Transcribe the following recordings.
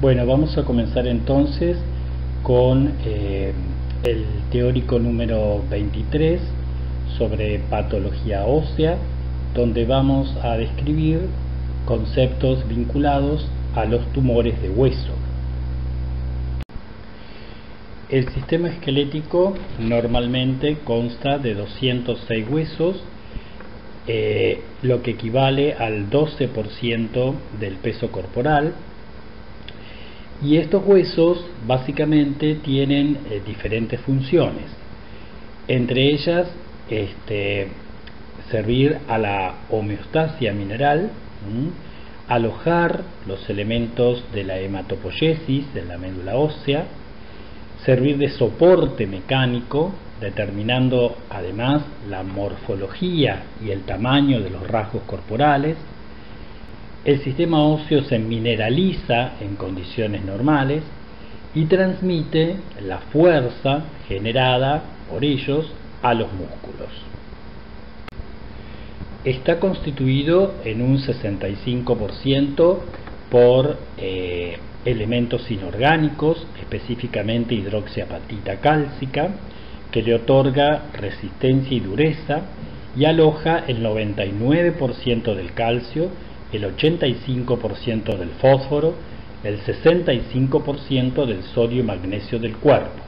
Bueno, vamos a comenzar entonces con el teórico número 23 sobre patología ósea, donde vamos a describir conceptos vinculados a los tumores de hueso. El sistema esquelético normalmente consta de 206 huesos, lo que equivale al 12% del peso corporal. Y estos huesos básicamente tienen diferentes funciones, entre ellas servir a la homeostasia mineral, alojar los elementos de la hematopoiesis en la médula ósea, servir de soporte mecánico, determinando además la morfología y el tamaño de los rasgos corporales. El sistema óseo se mineraliza en condiciones normales y transmite la fuerza generada por ellos a los músculos. Está constituido en un 65% por elementos inorgánicos, específicamente hidroxiapatita cálcica, que le otorga resistencia y dureza y aloja el 99% del calcio, el 85% del fósforo, el 65% del sodio y magnesio del cuerpo,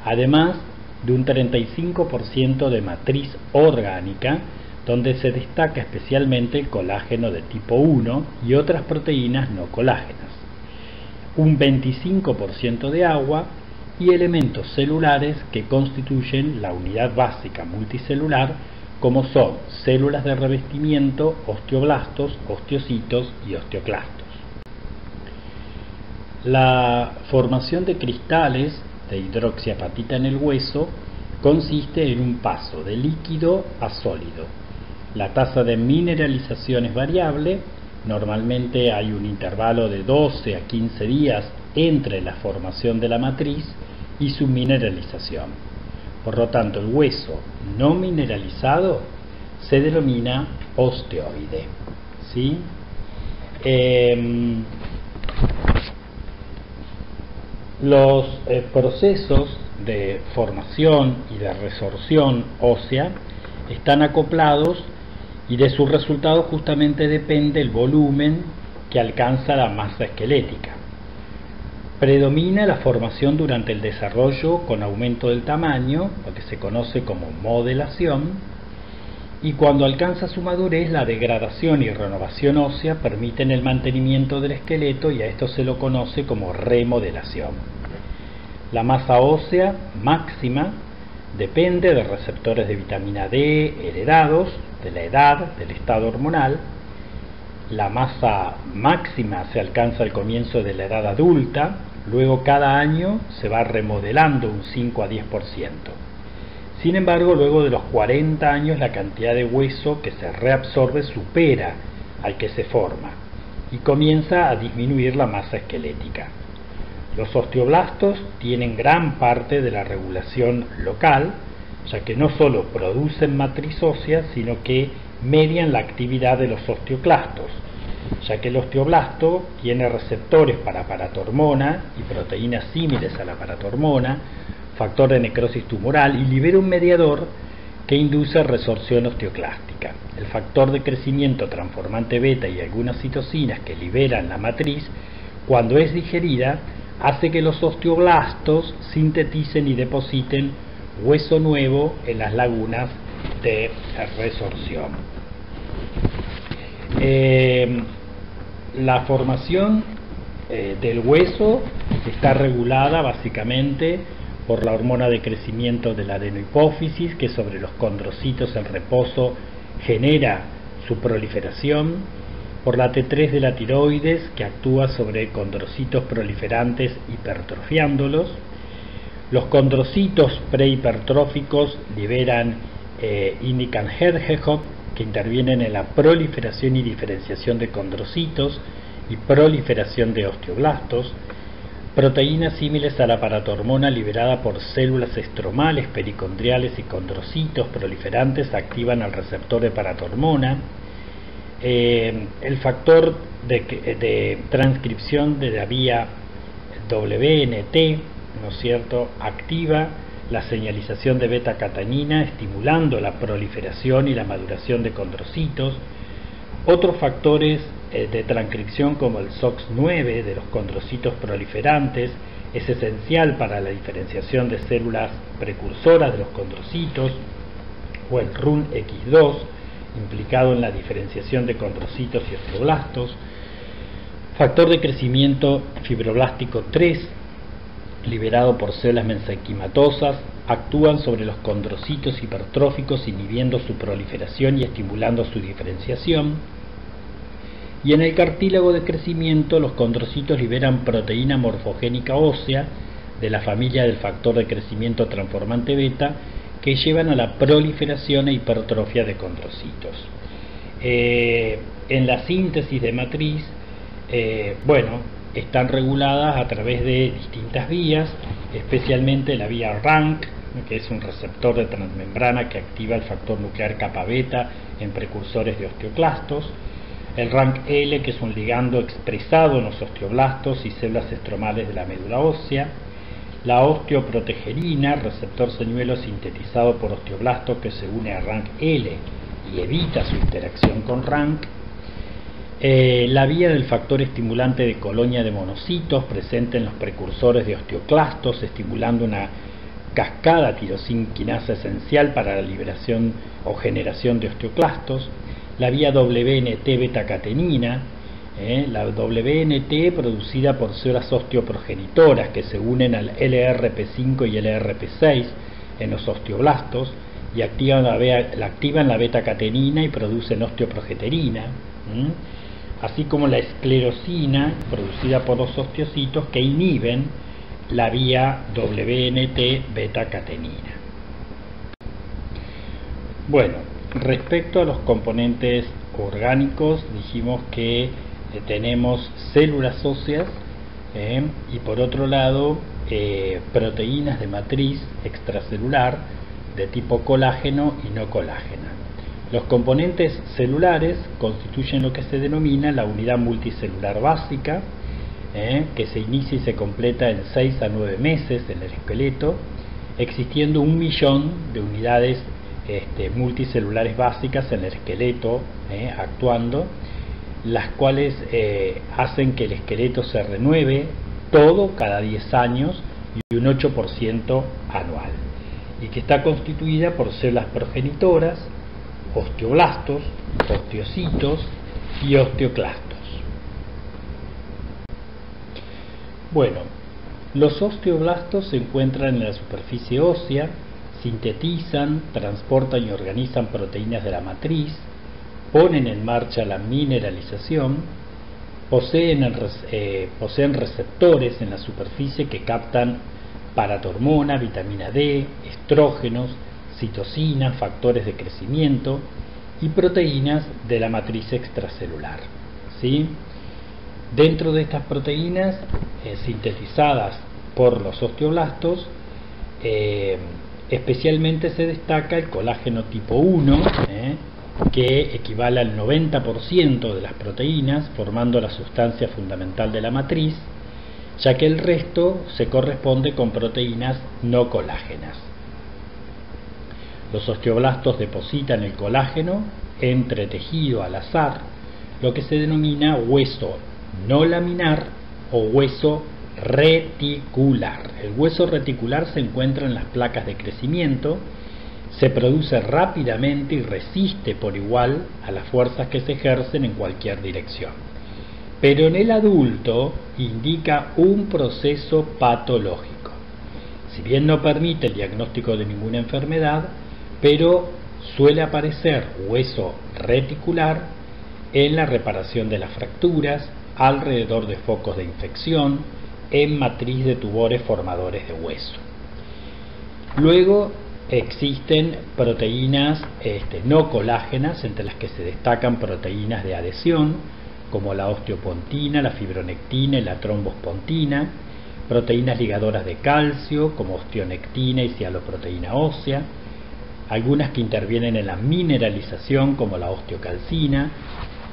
además de un 35% de matriz orgánica, donde se destaca especialmente el colágeno de tipo 1 y otras proteínas no colágenas, un 25% de agua y elementos celulares que constituyen la unidad básica multicelular, como son células de revestimiento, osteoblastos, osteocitos y osteoclastos. La formación de cristales de hidroxiapatita en el hueso consiste en un paso de líquido a sólido. La tasa de mineralización es variable, normalmente hay un intervalo de 12 a 15 días entre la formación de la matriz y su mineralización. Por lo tanto, el hueso no mineralizado se denomina osteoide, ¿sí? Los procesos de formación y de resorción ósea están acoplados y de su resultado justamente depende el volumen que alcanza la masa esquelética. Predomina la formación durante el desarrollo con aumento del tamaño, lo que se conoce como modelación, y cuando alcanza su madurez, la degradación y renovación ósea permiten el mantenimiento del esqueleto y a esto se lo conoce como remodelación. La masa ósea máxima depende de receptores de vitamina D heredados, de la edad, del estado hormonal. La masa máxima se alcanza al comienzo de la edad adulta, luego cada año se va remodelando un 5 a 10%. Sin embargo, luego de los 40 años la cantidad de hueso que se reabsorbe supera al que se forma y comienza a disminuir la masa esquelética. Los osteoblastos tienen gran parte de la regulación local, ya que no solo producen matriz ósea, sino que median la actividad de los osteoclastos, ya que el osteoblasto tiene receptores para paratormona y proteínas similares a la paratormona, factor de necrosis tumoral, y libera un mediador que induce resorción osteoclástica. El factor de crecimiento transformante beta y algunas citocinas que liberan la matriz, cuando es digerida, hace que los osteoblastos sinteticen y depositen hueso nuevo en las lagunas de resorción. La formación del hueso está regulada básicamente por la hormona de crecimiento de la adenohipófisis, que sobre los condrocitos en reposo genera su proliferación, por la T3 de la tiroides, que actúa sobre condrocitos proliferantes hipertrofiándolos. Los condrocitos prehipertróficos liberan indican Hedgehog, que intervienen en la proliferación y diferenciación de condrocitos y proliferación de osteoblastos. Proteínas similares a la paratormona liberada por células estromales, pericondriales y condrocitos proliferantes activan al receptor de paratormona. el factor de transcripción de la vía WNT, ¿no es cierto?, activa la señalización de beta-catenina, estimulando la proliferación y la maduración de condrocitos. Otros factores de transcripción, como el SOX9 de los condrocitos proliferantes, es esencial para la diferenciación de células precursoras de los condrocitos, o el RUNX2, implicado en la diferenciación de condrocitos y osteoblastos. Factor de crecimiento fibroblástico 3, liberado por células mesenquimatosas, actúan sobre los condrocitos hipertróficos, inhibiendo su proliferación y estimulando su diferenciación. Y en el cartílago de crecimiento, los condrocitos liberan proteína morfogénica ósea de la familia del factor de crecimiento transformante beta, que llevan a la proliferación e hipertrofia de condrocitos. En la síntesis de matriz, están reguladas a través de distintas vías, especialmente la vía RANK, que es un receptor de transmembrana que activa el factor nuclear kappa beta en precursores de osteoclastos; el RANK-L, que es un ligando expresado en los osteoblastos y células estromales de la médula ósea; la osteoprotegerina, receptor señuelo sintetizado por osteoblastos que se une a RANK-L y evita su interacción con RANK; la vía del factor estimulante de colonia de monocitos presente en los precursores de osteoclastos, estimulando una cascada tirosinquinasa esencial para la liberación o generación de osteoclastos; la vía WNT beta-catenina, la WNT producida por células osteoprogenitoras que se unen al LRP5 y LRP6 en los osteoblastos y activan la beta-catenina y producen osteoprogesterina, así como la esclerosina producida por los osteocitos que inhiben la vía WNT beta-catenina. Bueno, respecto a los componentes orgánicos, dijimos que tenemos células óseas y por otro lado proteínas de matriz extracelular de tipo colágeno y no colágena. Los componentes celulares constituyen lo que se denomina la unidad multicelular básica, que se inicia y se completa en 6 a 9 meses en el esqueleto, existiendo 1 millón de unidades multicelulares básicas en el esqueleto actuando, las cuales hacen que el esqueleto se renueve todo cada 10 años y un 8% anual, y que está constituida por células progenitoras, osteoblastos, osteocitos y osteoclastos. Bueno, los osteoblastos se encuentran en la superficie ósea, sintetizan, transportan y organizan proteínas de la matriz, ponen en marcha la mineralización, poseen receptores en la superficie que captan paratormona, vitamina D, estrógenos, citocinas, factores de crecimiento y proteínas de la matriz extracelular, ¿sí? Dentro de estas proteínas sintetizadas por los osteoblastos, especialmente se destaca el colágeno tipo 1, que equivale al 90% de las proteínas, formando la sustancia fundamental de la matriz, ya que el resto se corresponde con proteínas no colágenas. Los osteoblastos depositan el colágeno entre tejido al azar, lo que se denomina hueso no laminar o hueso reticular. El hueso reticular se encuentra en las placas de crecimiento, se produce rápidamente y resiste por igual a las fuerzas que se ejercen en cualquier dirección. Pero en el adulto indica un proceso patológico. Si bien no permite el diagnóstico de ninguna enfermedad, pero suele aparecer hueso reticular en la reparación de las fracturas, alrededor de focos de infección, en matriz de tumores formadores de hueso. Luego existen proteínas no colágenas, entre las que se destacan proteínas de adhesión como la osteopontina, la fibronectina y la trombospontina, proteínas ligadoras de calcio como osteonectina y cialoproteína ósea, algunas que intervienen en la mineralización como la osteocalcina,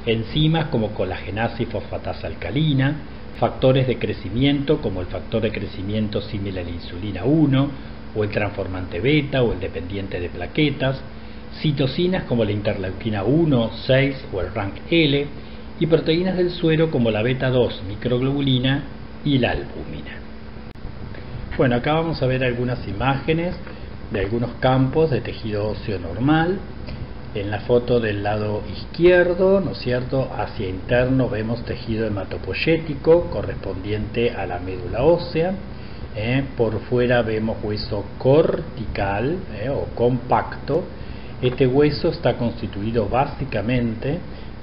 enzimas como colagenasa y fosfatasa alcalina, factores de crecimiento como el factor de crecimiento similar a la insulina 1 o el transformante beta o el dependiente de plaquetas, citocinas como la interleuquina 1, 6 o el RANKL, y proteínas del suero como la beta 2 microglobulina y la albúmina. Bueno, acá vamos a ver algunas imágenes de algunos campos de tejido óseo normal. En la foto del lado izquierdo, ¿no es cierto?, hacia interno vemos tejido hematopoyético correspondiente a la médula ósea. Por fuera vemos hueso cortical o compacto. Este hueso está constituido básicamente,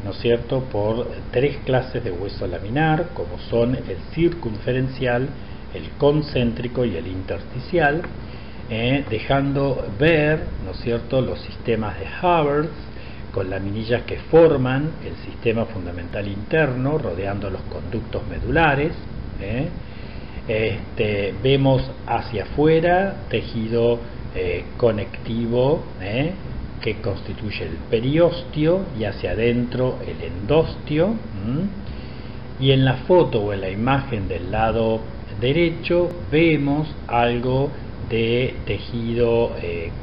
¿no es cierto?, por tres clases de hueso laminar, como son el circunferencial, el concéntrico y el intersticial, dejando ver, ¿no es cierto?, los sistemas de Havertz con laminillas que forman el sistema fundamental interno rodeando los conductos medulares. Vemos hacia afuera tejido conectivo que constituye el periósteo, y hacia adentro el endósteo. Y en la foto o en la imagen del lado derecho vemos algo de tejido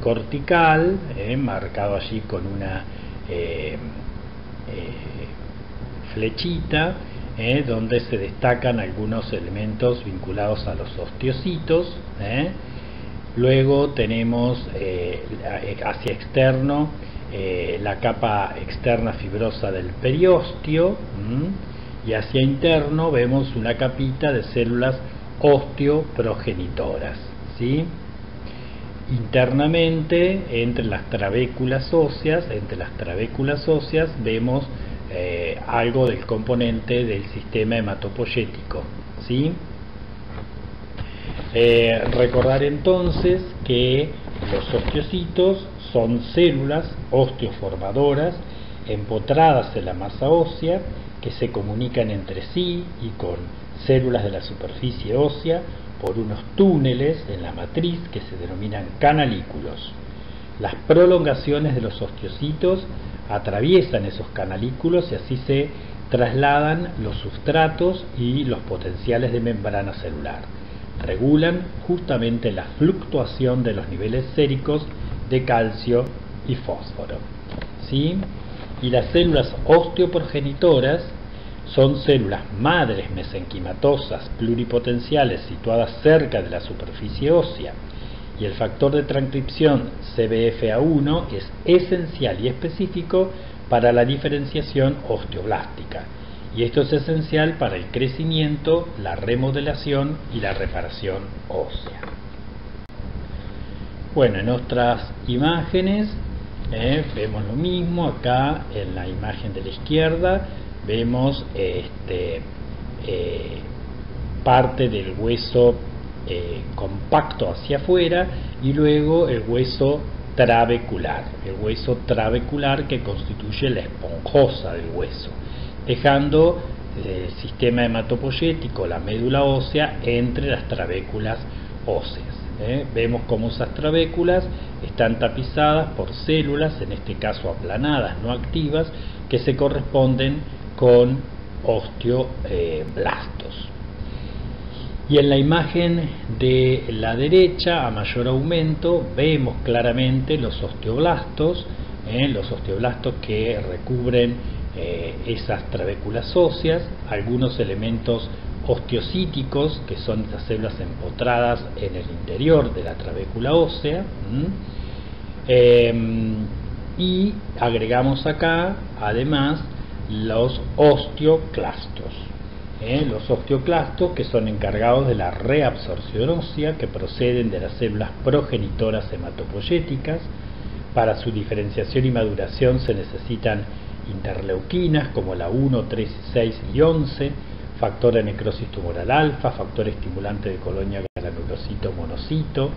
cortical, marcado allí con una flechita, donde se destacan algunos elementos vinculados a los osteocitos. Luego tenemos hacia externo la capa externa fibrosa del periósteo, y hacia interno vemos una capita de células osteoprogenitoras, ¿sí? Internamente, entre las trabéculas óseas, vemos algo del componente del sistema hematopoyético, ¿sí? Recordar entonces que los osteocitos son células osteoformadoras empotradas en la masa ósea que se comunican entre sí y con células de la superficie ósea por unos túneles en la matriz que se denominan canalículos. Las prolongaciones de los osteocitos atraviesan esos canalículos y así se trasladan los sustratos y los potenciales de membrana celular. Regulan justamente la fluctuación de los niveles séricos de calcio y fósforo, ¿sí? Y las células osteoprogenitoras son células madres mesenquimatosas pluripotenciales situadas cerca de la superficie ósea, y el factor de transcripción CBFA1 es esencial y específico para la diferenciación osteoblástica, y esto es esencial para el crecimiento, la remodelación y la reparación ósea. Bueno, en otras imágenes vemos lo mismo. Acá en la imagen de la izquierda vemos parte del hueso compacto hacia afuera, y luego el hueso trabecular que constituye la esponjosa del hueso, dejando el sistema hematopoyético, la médula ósea, entre las trabéculas óseas. Vemos cómo esas trabéculas están tapizadas por células, en este caso aplanadas, no activas, que se corresponden con osteoblastos. Y en la imagen de la derecha, a mayor aumento, vemos claramente los osteoblastos que recubren esas trabéculas óseas, algunos elementos osteocíticos, que son esas células empotradas en el interior de la trabécula ósea, y agregamos acá además los osteoclastos, que son encargados de la reabsorción ósea, que proceden de las células progenitoras hematopoyéticas. Para su diferenciación y maduración se necesitan interleuquinas como la 1, 3, 6 y 11, factor de necrosis tumoral alfa, factor estimulante de colonia granulocito monocito,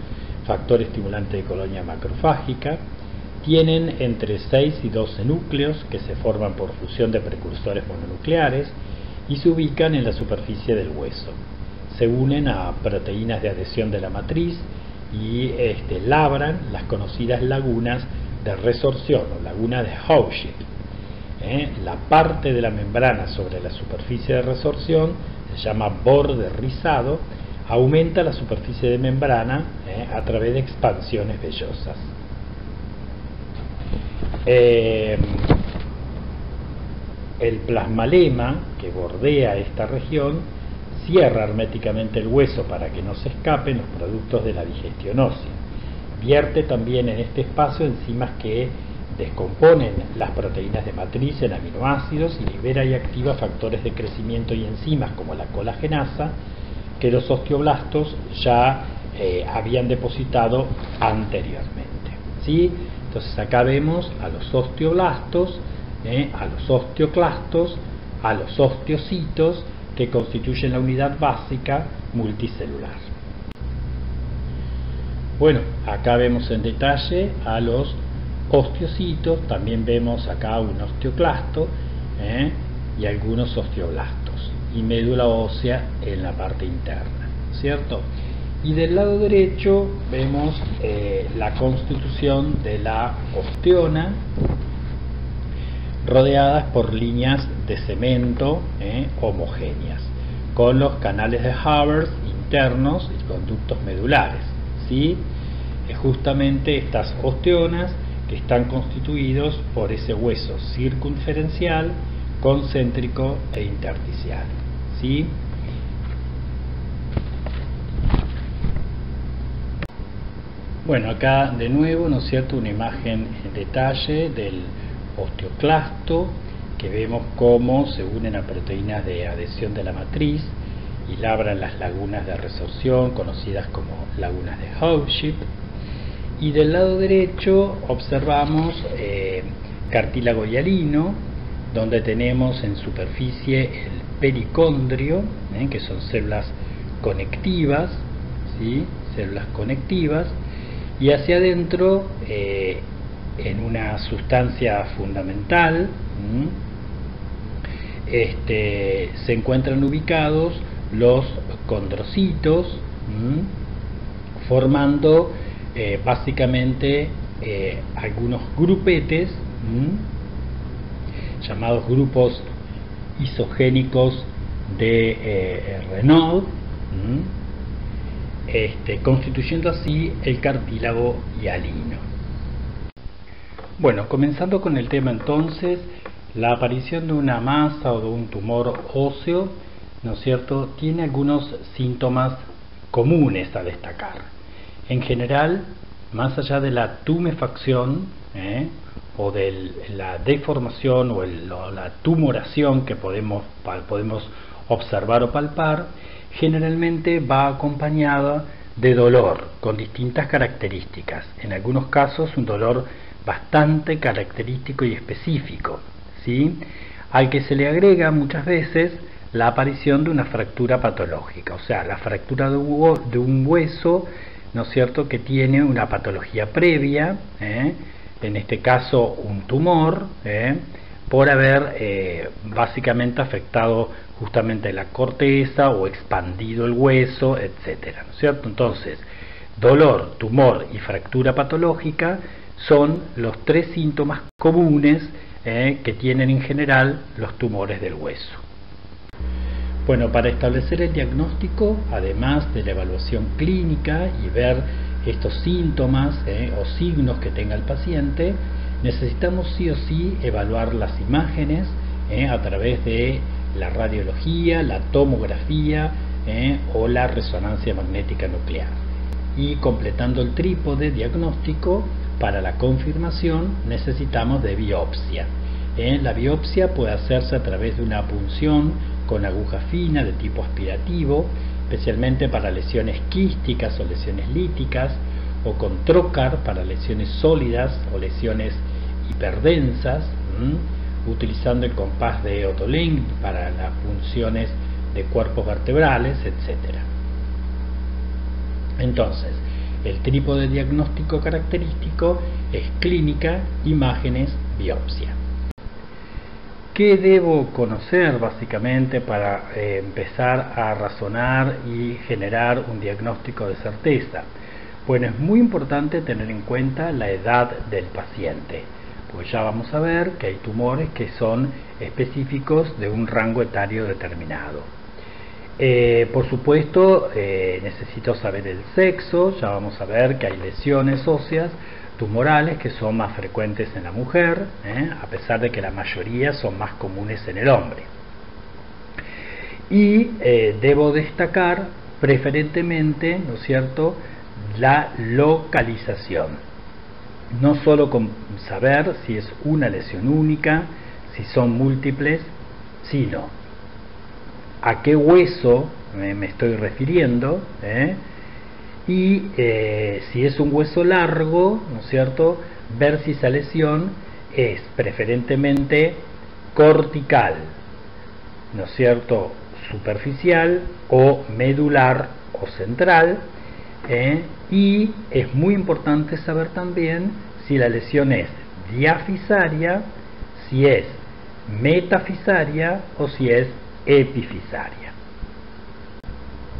factor estimulante de colonia macrofágica. Tienen entre 6 y 12 núcleos que se forman por fusión de precursores mononucleares y se ubican en la superficie del hueso. Se unen a proteínas de adhesión de la matriz y labran las conocidas lagunas de resorción o laguna de Hauschildt. la parte de la membrana sobre la superficie de resorción, se llama borde rizado, aumenta la superficie de membrana a través de expansiones vellosas. El plasmalema que bordea esta región cierra herméticamente el hueso para que no se escapen los productos de la digestión ósea. Vierte también en este espacio enzimas que descomponen las proteínas de matriz en aminoácidos y libera y activa factores de crecimiento y enzimas como la colagenasa que los osteoblastos ya habían depositado anteriormente, ¿sí? Entonces acá vemos a los osteoblastos, a los osteoclastos, a los osteocitos, que constituyen la unidad básica multicelular. Bueno, acá vemos en detalle a los osteocitos, también vemos acá un osteoclasto y algunos osteoblastos, y médula ósea en la parte interna, ¿cierto? Y del lado derecho vemos la constitución de la osteona, rodeadas por líneas de cemento homogéneas, con los canales de Haber internos y conductos medulares, ¿sí? Justamente estas osteonas que están constituidos por ese hueso circunferencial, concéntrico e intersticial, ¿sí? Bueno, acá de nuevo, ¿no es cierto?, una imagen en detalle del osteoclasto, que vemos cómo se unen a proteínas de adhesión de la matriz y labran las lagunas de resorción, conocidas como lagunas de Howship. Y del lado derecho observamos cartílago hialino, donde tenemos en superficie el pericondrio, que son células conectivas, ¿sí? Células conectivas, y hacia adentro, en una sustancia fundamental, se encuentran ubicados los condrocitos, formando básicamente algunos grupetes llamados grupos isogénicos de Renaud, constituyendo así el cartílago hialino. Bueno, comenzando con el tema entonces, la aparición de una masa o de un tumor óseo, ¿no es cierto?, tiene algunos síntomas comunes a destacar. En general, más allá de la tumefacción o de la deformación o la tumoración que podemos observar o palpar, generalmente va acompañada de dolor con distintas características. En algunos casos un dolor bastante característico y específico, ¿sí?, al que se le agrega muchas veces la aparición de una fractura patológica, o sea, la fractura de un hueso, ¿no es cierto?, que tiene una patología previa, en este caso un tumor, por haber básicamente afectado justamente la corteza o expandido el hueso, etcétera, ¿no es cierto? Entonces, dolor, tumor y fractura patológica son los tres síntomas comunes que tienen en general los tumores del hueso. Bueno, para establecer el diagnóstico, además de la evaluación clínica y ver estos síntomas o signos que tenga el paciente, necesitamos sí o sí evaluar las imágenes a través de la radiología, la tomografía o la resonancia magnética nuclear. Y completando el trípode diagnóstico, para la confirmación necesitamos de biopsia. La biopsia puede hacerse a través de una punción con aguja fina de tipo aspirativo, especialmente para lesiones quísticas o lesiones líticas, o con trocar para lesiones sólidas o lesiones hiperdensas, utilizando el compás de Otto-Lenz para las punciones de cuerpos vertebrales, etc. Entonces, el trípode diagnóstico característico es clínica, imágenes, biopsia. ¿Qué debo conocer básicamente para empezar a razonar y generar un diagnóstico de certeza? Bueno, es muy importante tener en cuenta la edad del paciente, pues ya vamos a ver que hay tumores que son específicos de un rango etario determinado. Por supuesto, necesito saber el sexo. Ya vamos a ver que hay lesiones óseas tumorales que son más frecuentes en la mujer, a pesar de que la mayoría son más comunes en el hombre. Y debo destacar preferentemente, ¿no es cierto?, la localización. No solo con saber si es una lesión única, si son múltiples, sino a qué hueso me estoy refiriendo, y si es un hueso largo, ¿no es cierto?, ver si esa lesión es preferentemente cortical, ¿no es cierto?, superficial o medular o central, y es muy importante saber también si la lesión es diafisaria, si es metafisaria o si es epifisaria.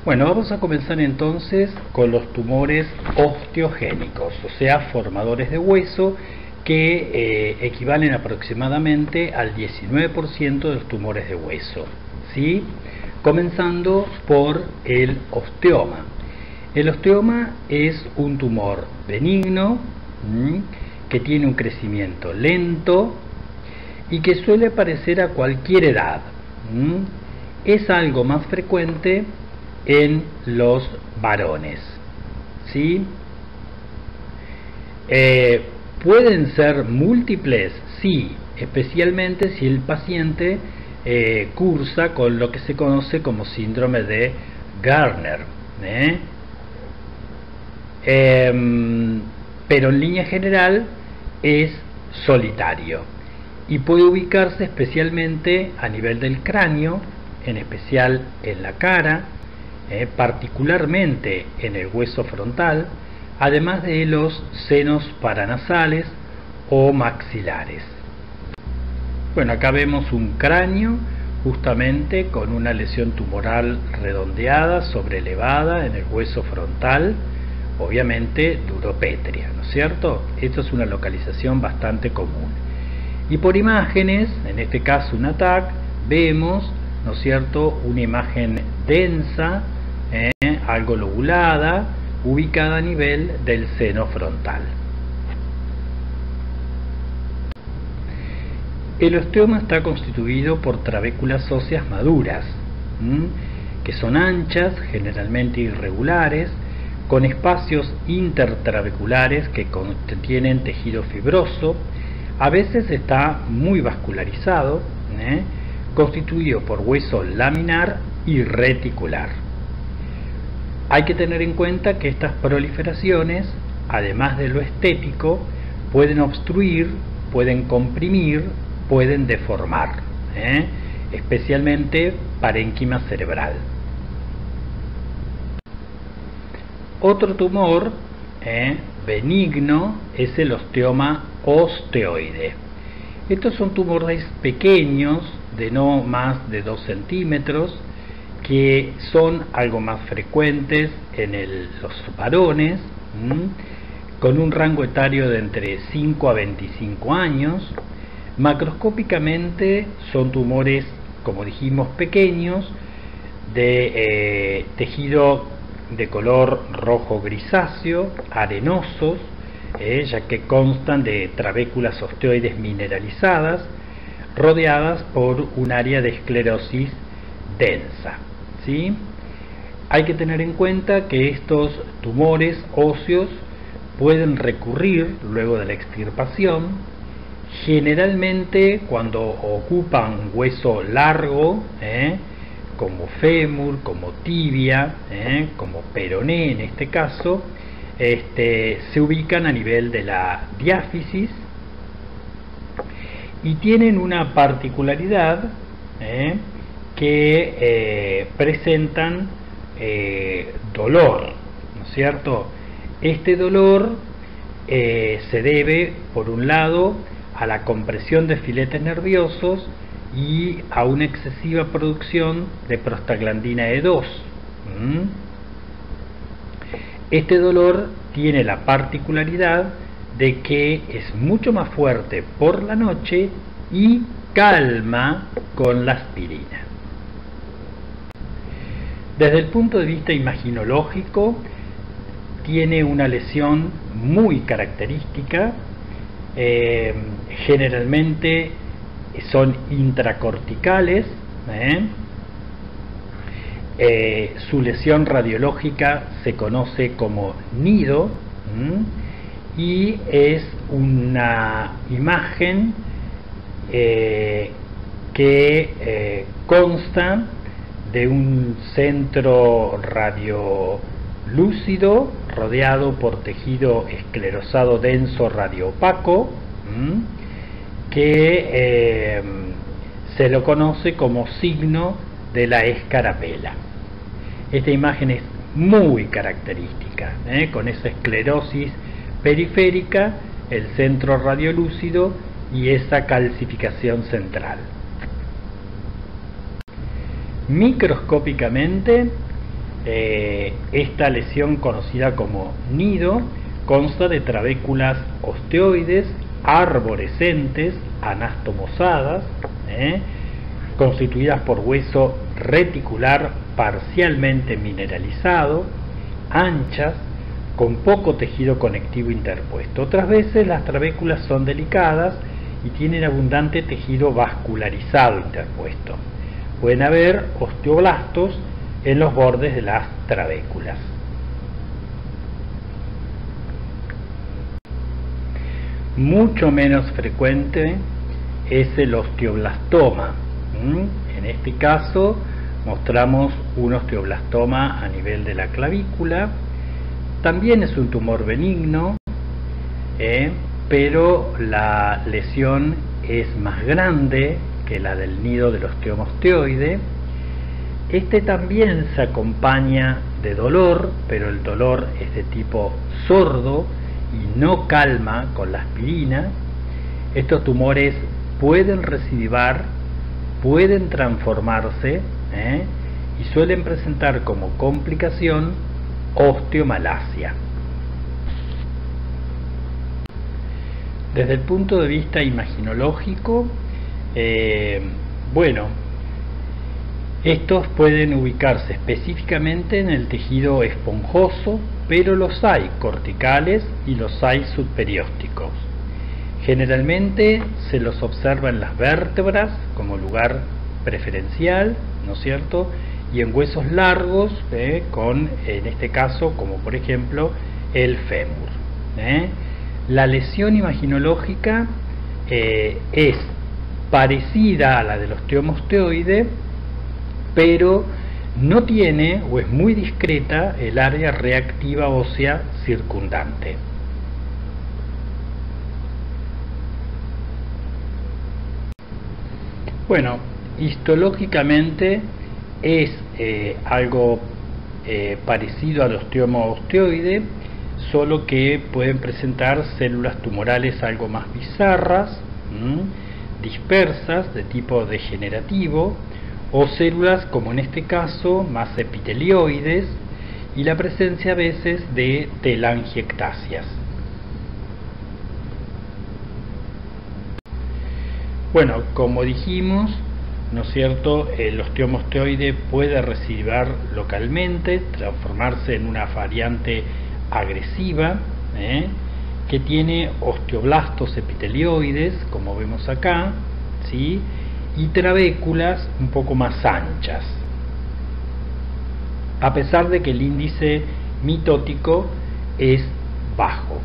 Bueno, vamos a comenzar entonces con los tumores osteogénicos, o sea, formadores de hueso, que equivalen aproximadamente al 19% de los tumores de hueso, ¿sí? Comenzando por el osteoma. El osteoma es un tumor benigno, que tiene un crecimiento lento y que suele aparecer a cualquier edad. Es algo más frecuente en los varones, ¿sí? ¿Pueden ser múltiples? Sí, especialmente si el paciente cursa con lo que se conoce como síndrome de Gardner, pero en línea general es solitario y puede ubicarse especialmente a nivel del cráneo, en especial en la cara, particularmente en el hueso frontal, además de los senos paranasales o maxilares. Bueno, acá vemos un cráneo justamente con una lesión tumoral redondeada, sobreelevada en el hueso frontal, obviamente duropétrea, ¿no es cierto? Esto es una localización bastante común. Y por imágenes, en este caso un ATAC, vemos, ¿no es cierto?, una imagen densa, algo lobulada, ubicada a nivel del seno frontal. El osteoma está constituido por trabéculas óseas maduras, que son anchas, generalmente irregulares, con espacios intertrabeculares que contienen tejido fibroso. A veces está muy vascularizado, constituido por hueso laminar y reticular. Hay que tener en cuenta que estas proliferaciones, además de lo estético, pueden obstruir, pueden comprimir, pueden deformar, especialmente parénquima cerebral. Otro tumor benigno es el osteoma osteoide. Estos son tumores pequeños, de no más de 2 centímetros, que son algo más frecuentes en los varones, con un rango etario de entre 5 a 25 años. Macroscópicamente son tumores, como dijimos, pequeños, de tejido de color rojo grisáceo, arenosos, ya que constan de trabéculas osteoides mineralizadas, rodeadas por un área de esclerosis densa, ¿sí? Hay que tener en cuenta que estos tumores óseos pueden recurrir luego de la extirpación, generalmente cuando ocupan hueso largo, como fémur, como tibia, como peroné en este caso, se ubican a nivel de la diáfisis y tienen una particularidad, que presentan dolor, ¿no es cierto? Este dolor se debe, por un lado, a la compresión de filetes nerviosos y a una excesiva producción de prostaglandina E2. Este dolor tiene la particularidad de que es mucho más fuerte por la noche y calma con la aspirina. Desde el punto de vista imaginológico, tiene una lesión muy característica, generalmente son intracorticales, su lesión radiológica se conoce como nido, y es una imagen que consta de un centro radiolúcido rodeado por tejido esclerosado denso radioopaco, que se lo conoce como signo de la escarapela. Esta imagen es muy característica, con esa esclerosis periférica, el centro radiolúcido y esa calcificación central. Microscópicamente, esta lesión conocida como nido consta de trabéculas osteoides arborescentes, anastomosadas, constituidas por hueso reticular parcialmente mineralizado, anchas, con poco tejido conectivo interpuesto. Otras veces las trabéculas son delicadas y tienen abundante tejido vascularizado interpuesto. Pueden haber osteoblastos en los bordes de las trabéculas. Mucho menos frecuente es el osteoblastoma. En este caso mostramos un osteoblastoma a nivel de la clavícula. También es un tumor benigno, pero la lesión es más grande que la del nido del osteoma osteoide. Este también se acompaña de dolor, pero el dolor es de tipo sordo y no calma con la aspirina. Estos tumores pueden recidivar, pueden transformarse, y suelen presentar como complicación osteomalacia. Desde el punto de vista imaginológico, estos pueden ubicarse específicamente en el tejido esponjoso, pero los hay corticales y los hay subperiósticos. Generalmente se los observa en las vértebras como lugar preferencial, ¿no es cierto? Y en huesos largos, en este caso, como por ejemplo el fémur. La lesión imaginológica es parecida a la del osteoma osteoide, pero no tiene o es muy discreta el área reactiva ósea circundante. Bueno, histológicamente es algo parecido al osteoma osteoide, solo que pueden presentar células tumorales algo más bizarras, dispersas de tipo degenerativo, o células como en este caso más epitelioides, y la presencia a veces de telangiectasias. Bueno, como dijimos, ¿no es cierto?, el osteoma osteoide puede recidivar localmente, transformarse en una variante agresiva, que tiene osteoblastos epitelioides, como vemos acá, ¿sí?, y trabéculas un poco más anchas, a pesar de que el índice mitótico es bajo.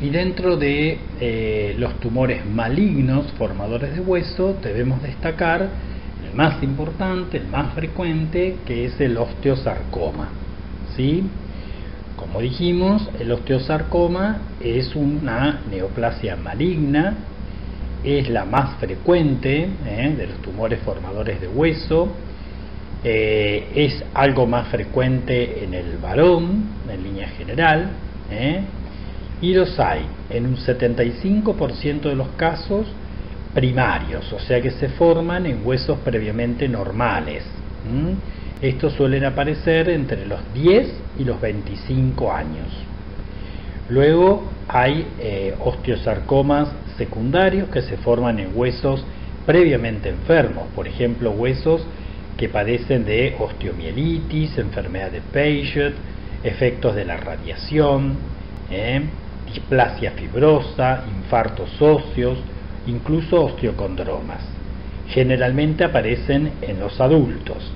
Y dentro de los tumores malignos formadores de hueso debemos destacar el más importante, el más frecuente, que es el osteosarcoma, ¿sí? Como dijimos, el osteosarcoma es una neoplasia maligna, es la más frecuente de los tumores formadores de hueso, es algo más frecuente en el varón, en línea general, y los hay en un 75% de los casos primarios, o sea que se forman en huesos previamente normales, Estos suelen aparecer entre los 10 y los 25 años. Luego hay osteosarcomas secundarios que se forman en huesos previamente enfermos, por ejemplo, huesos que padecen de osteomielitis, enfermedad de Paget, efectos de la radiación, displasia fibrosa, infartos óseos, incluso osteocondromas. Generalmente aparecen en los adultos.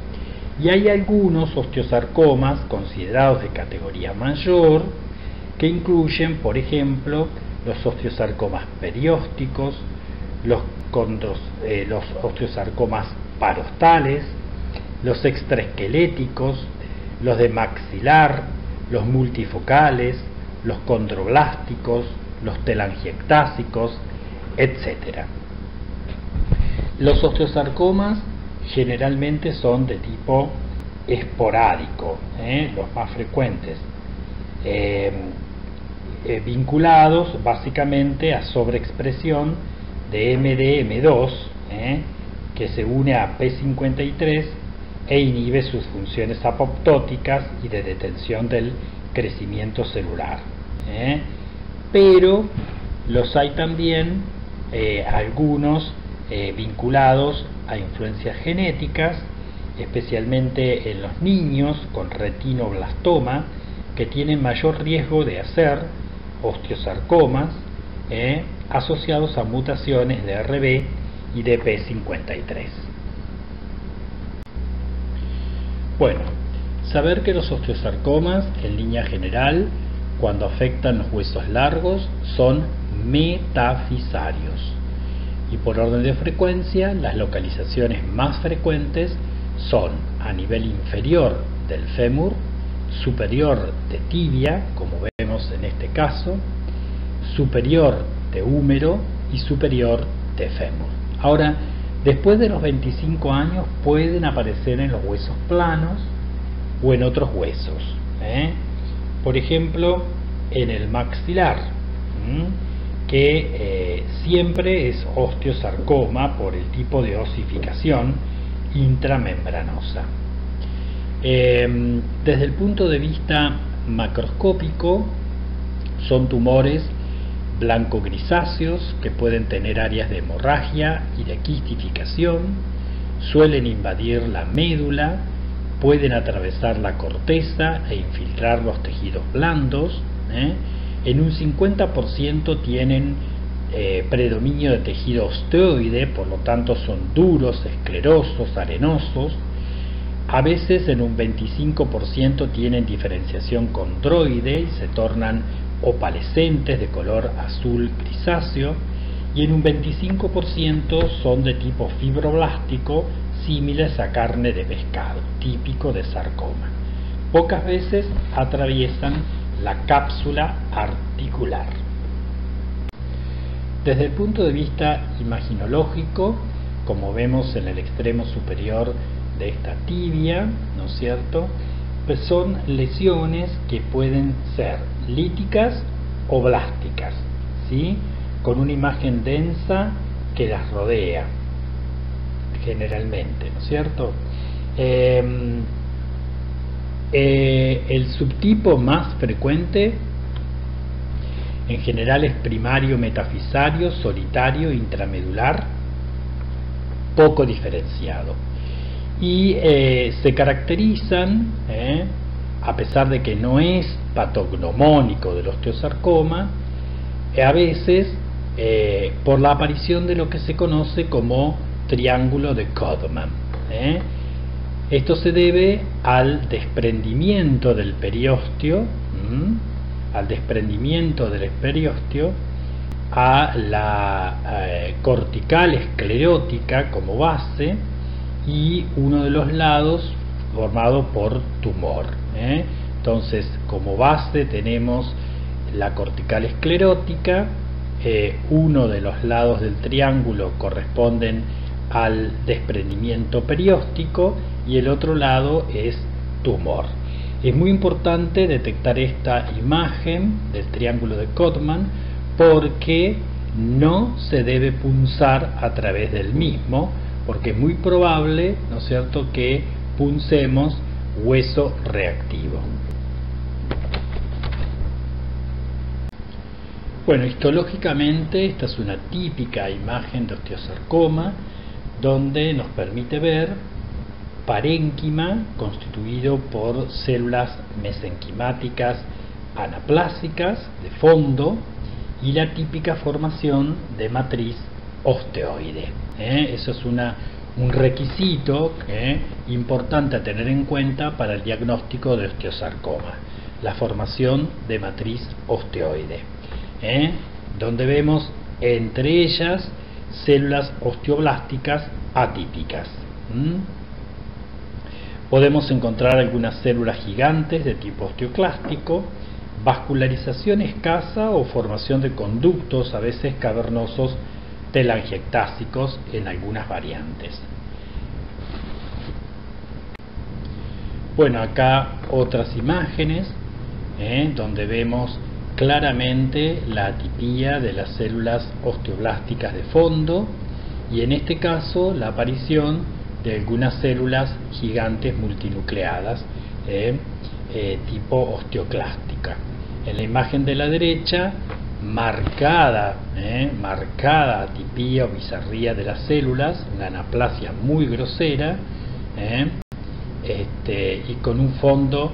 Y hay algunos osteosarcomas considerados de categoría mayor que incluyen, por ejemplo, los osteosarcomas periósticos, los osteosarcomas parostales, los extraesqueléticos, los de maxilar, los multifocales, los condroblásticos, los telangiectásicos, etc. Los osteosarcomas generalmente son de tipo esporádico, los más frecuentes, vinculados básicamente a sobreexpresión de MDM2, que se une a P53 e inhibe sus funciones apoptóticas y de detención del crecimiento celular. Pero los hay también algunos vinculados a influencias genéticas, especialmente en los niños con retinoblastoma, que tienen mayor riesgo de hacer osteosarcomas asociados a mutaciones de RB y de P53. Bueno, saber que los osteosarcomas, en línea general, cuando afectan los huesos largos, son metafisarios. Y por orden de frecuencia, las localizaciones más frecuentes son a nivel inferior del fémur, superior de tibia, como vemos en este caso, superior de húmero y superior de fémur. Ahora, después de los 25 años pueden aparecer en los huesos planos o en otros huesos. Por ejemplo, en el maxilar, que siempre es osteosarcoma por el tipo de osificación intramembranosa. Desde el punto de vista macroscópico, son tumores blanco-grisáceos que pueden tener áreas de hemorragia y de quistificación, suelen invadir la médula, pueden atravesar la corteza e infiltrar los tejidos blandos. En un 50% tienen predominio de tejido osteoide, por lo tanto son duros, esclerosos, arenosos. A veces en un 25% tienen diferenciación condroide y se tornan opalescentes de color azul grisáceo, y en un 25% son de tipo fibroblástico, similares a carne de pescado, típico de sarcoma. Pocas veces atraviesan la cápsula articular. Desde el punto de vista imaginológico, como vemos en el extremo superior de esta tibia, ¿no es cierto?, pues son lesiones que pueden ser líticas o blásticas, ¿sí?, con una imagen densa que las rodea generalmente, ¿no es cierto? El subtipo más frecuente en general es primario metafisario, solitario, intramedular, poco diferenciado, y se caracterizan, a pesar de que no es patognomónico del osteosarcoma, a veces por la aparición de lo que se conoce como triángulo de Codman. Esto se debe al desprendimiento del periósteo, a la cortical esclerótica como base, y uno de los lados formado por tumor. Entonces, como base tenemos la cortical esclerótica, uno de los lados del triángulo corresponden al desprendimiento perióstico y el otro lado es tumor. Es muy importante detectar esta imagen del triángulo de Codman porque no se debe punzar a través del mismo, porque es muy probable, ¿no es cierto?, que puncemos hueso reactivo. Bueno, histológicamente esta es una típica imagen de osteosarcoma donde nos permite ver parénquima constituido por células mesenquimáticas anaplásicas de fondo y la típica formación de matriz osteoide. Eso es un requisito importante a tener en cuenta para el diagnóstico de osteosarcoma, la formación de matriz osteoide, donde vemos entre ellas células osteoblásticas atípicas. Podemos encontrar algunas células gigantes de tipo osteoclástico, vascularización escasa o formación de conductos, a veces cavernosos telangiectásicos en algunas variantes. Bueno, acá otras imágenes donde vemos claramente la atipía de las células osteoblásticas de fondo y en este caso la aparición de algunas células gigantes multinucleadas tipo osteoclástica. En la imagen de la derecha, marcada atipía o bizarría de las células, una anaplasia muy grosera, y con un fondo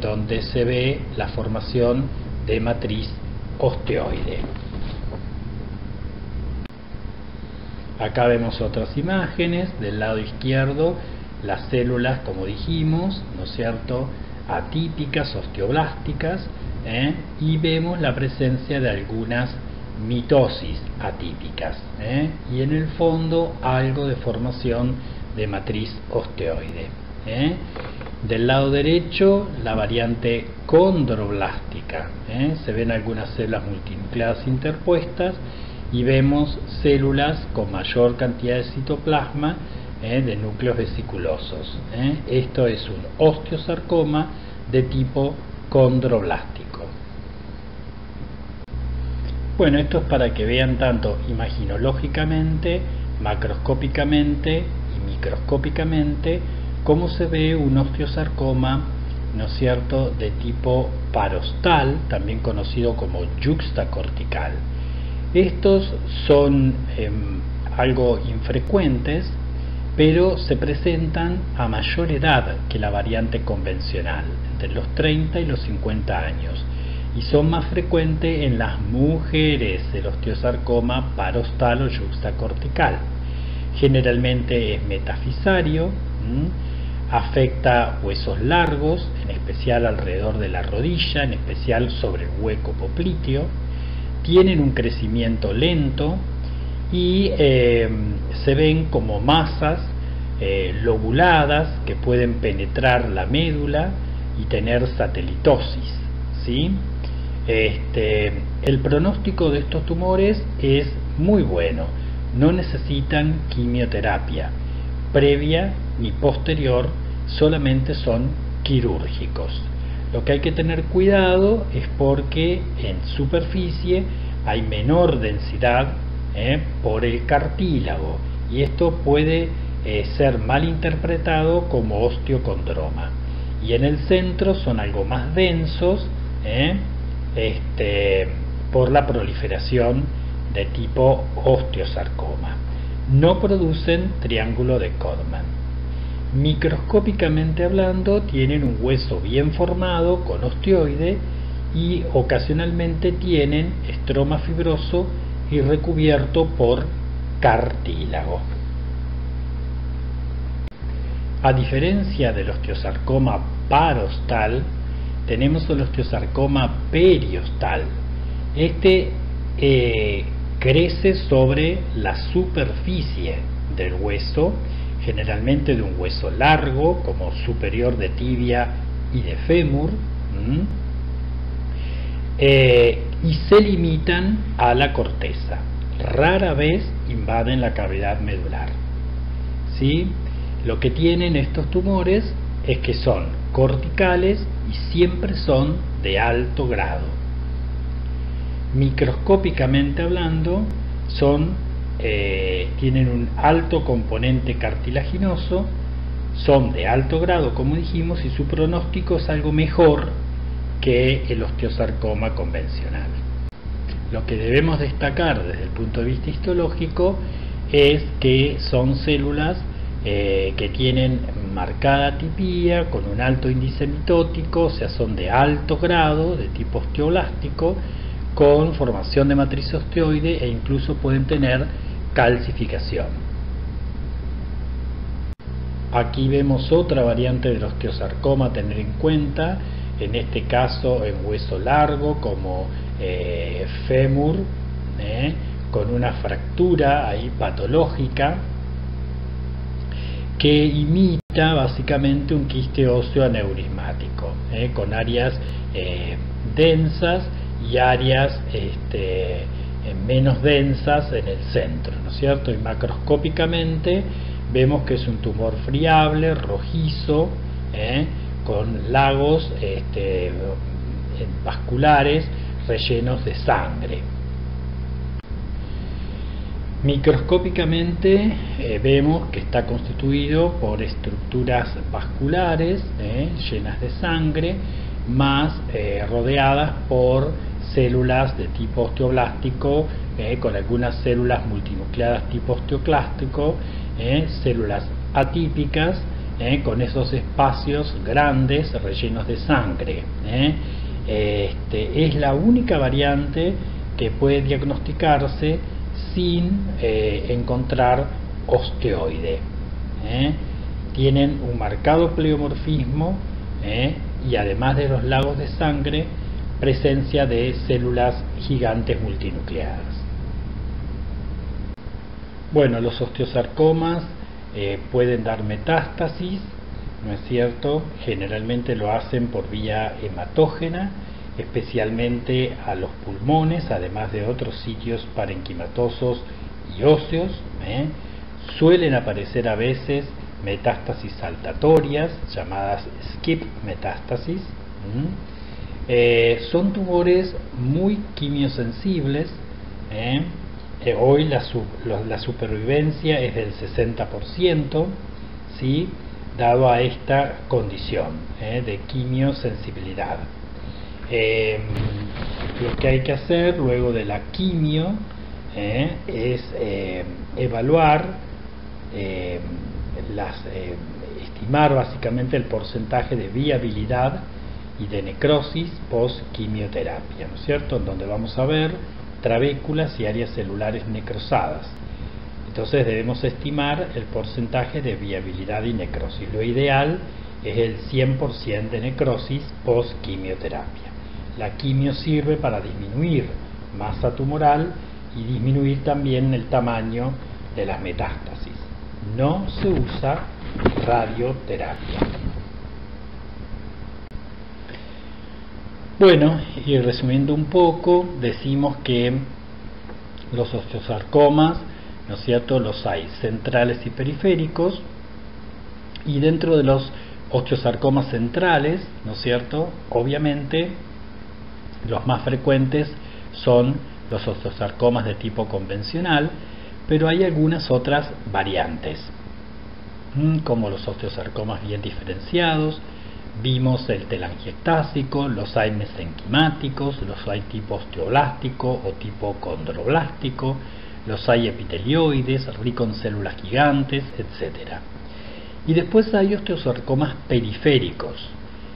donde se ve la formación de matriz osteoide. Acá vemos otras imágenes. Del lado izquierdo, las células, como dijimos, ¿no es cierto?, atípicas, osteoblásticas, y vemos la presencia de algunas mitosis atípicas, y en el fondo algo de formación de matriz osteoide. Del lado derecho, la variante condroblástica, se ven algunas células multinucleadas interpuestas y vemos células con mayor cantidad de citoplasma de núcleos vesiculosos. Esto es un osteosarcoma de tipo condroblástico. Bueno, esto es para que vean tanto imaginológicamente, macroscópicamente y microscópicamente cómo se ve un osteosarcoma, ¿no es cierto?, de tipo parostal, también conocido como yuxtacortical. Estos son algo infrecuentes, pero se presentan a mayor edad que la variante convencional, entre los 30 y los 50 años, y son más frecuentes en las mujeres el osteosarcoma parostal o yuxtacortical. Generalmente es metafisario, afecta huesos largos, en especial alrededor de la rodilla, en especial sobre el hueco popliteo, tienen un crecimiento lento y se ven como masas lobuladas que pueden penetrar la médula y tener satelitosis, ¿sí? El pronóstico de estos tumores es muy bueno, no necesitan quimioterapia previa ni posterior, solamente son quirúrgicos. Lo que hay que tener cuidado es porque en superficie hay menor densidad por el cartílago y esto puede ser mal interpretado como osteocondroma, y en el centro son algo más densos por la proliferación de tipo osteosarcoma. No producen triángulo de Codman. Microscópicamente hablando, tienen un hueso bien formado con osteoide y ocasionalmente tienen estroma fibroso y recubierto por cartílago. A diferencia del osteosarcoma parostal, tenemos el osteosarcoma periostal. Este crece sobre la superficie del hueso, generalmente de un hueso largo, como superior de tibia y de fémur, y se limitan a la corteza. Rara vez invaden la cavidad medular, ¿sí? Lo que tienen estos tumores es que son corticales y siempre son de alto grado. Microscópicamente hablando, tienen un alto componente cartilaginoso son de alto grado, como dijimos, y su pronóstico es algo mejor que el osteosarcoma convencional. Lo que debemos destacar desde el punto de vista histológico es que son células que tienen marcada atipía, con un alto índice mitótico, o sea, son de alto grado, de tipo osteoblástico, con formación de matriz osteoide e incluso pueden tener calcificación. Aquí vemos otra variante del osteosarcoma a tener en cuenta, en este caso en hueso largo como fémur, con una fractura ahí patológica que imita básicamente un quiste óseo aneurismático, con áreas densas y áreas menos densas en el centro, ¿no es cierto? Y macroscópicamente vemos que es un tumor friable, rojizo, con lagos vasculares rellenos de sangre. Microscópicamente vemos que está constituido por estructuras vasculares llenas de sangre, más rodeadas por células de tipo osteoblástico, con algunas células multinucleadas tipo osteoclástico, células atípicas, con esos espacios grandes rellenos de sangre. Es la única variante que puede diagnosticarse sin encontrar osteoide. Tienen un marcado pleomorfismo y además de los lagos de sangre, presencia de células gigantes multinucleadas. Bueno, los osteosarcomas pueden dar metástasis, ¿no es cierto? Generalmente lo hacen por vía hematógena, especialmente a los pulmones, además de otros sitios parenquimatosos y óseos. Suelen aparecer a veces metástasis saltatorias, llamadas skip metástasis. Son tumores muy quimiosensibles. Hoy la supervivencia es del 60%, ¿sí? Dado a esta condición de quimiosensibilidad. Lo que hay que hacer luego de la quimio es evaluar, estimar básicamente el porcentaje de viabilidad y de necrosis post quimioterapia, ¿no es cierto? En donde vamos a ver trabéculas y áreas celulares necrosadas. Entonces debemos estimar el porcentaje de viabilidad y necrosis. Lo ideal es el 100% de necrosis post quimioterapia. La quimio sirve para disminuir masa tumoral y disminuir también el tamaño de las metástasis. No se usa radioterapia. Bueno, y resumiendo un poco, decimos que los osteosarcomas, ¿no es cierto?, los hay centrales y periféricos, y dentro de los osteosarcomas centrales, ¿no es cierto?, obviamente los más frecuentes son los osteosarcomas de tipo convencional, pero hay algunas otras variantes, como los osteosarcomas bien diferenciados. Vimos el telangiectásico, los hay mesenquimáticos, los hay tipo osteoblástico o tipo condroblástico, los hay epitelioides, ricos en células gigantes, etc. Y después hay osteosarcomas periféricos,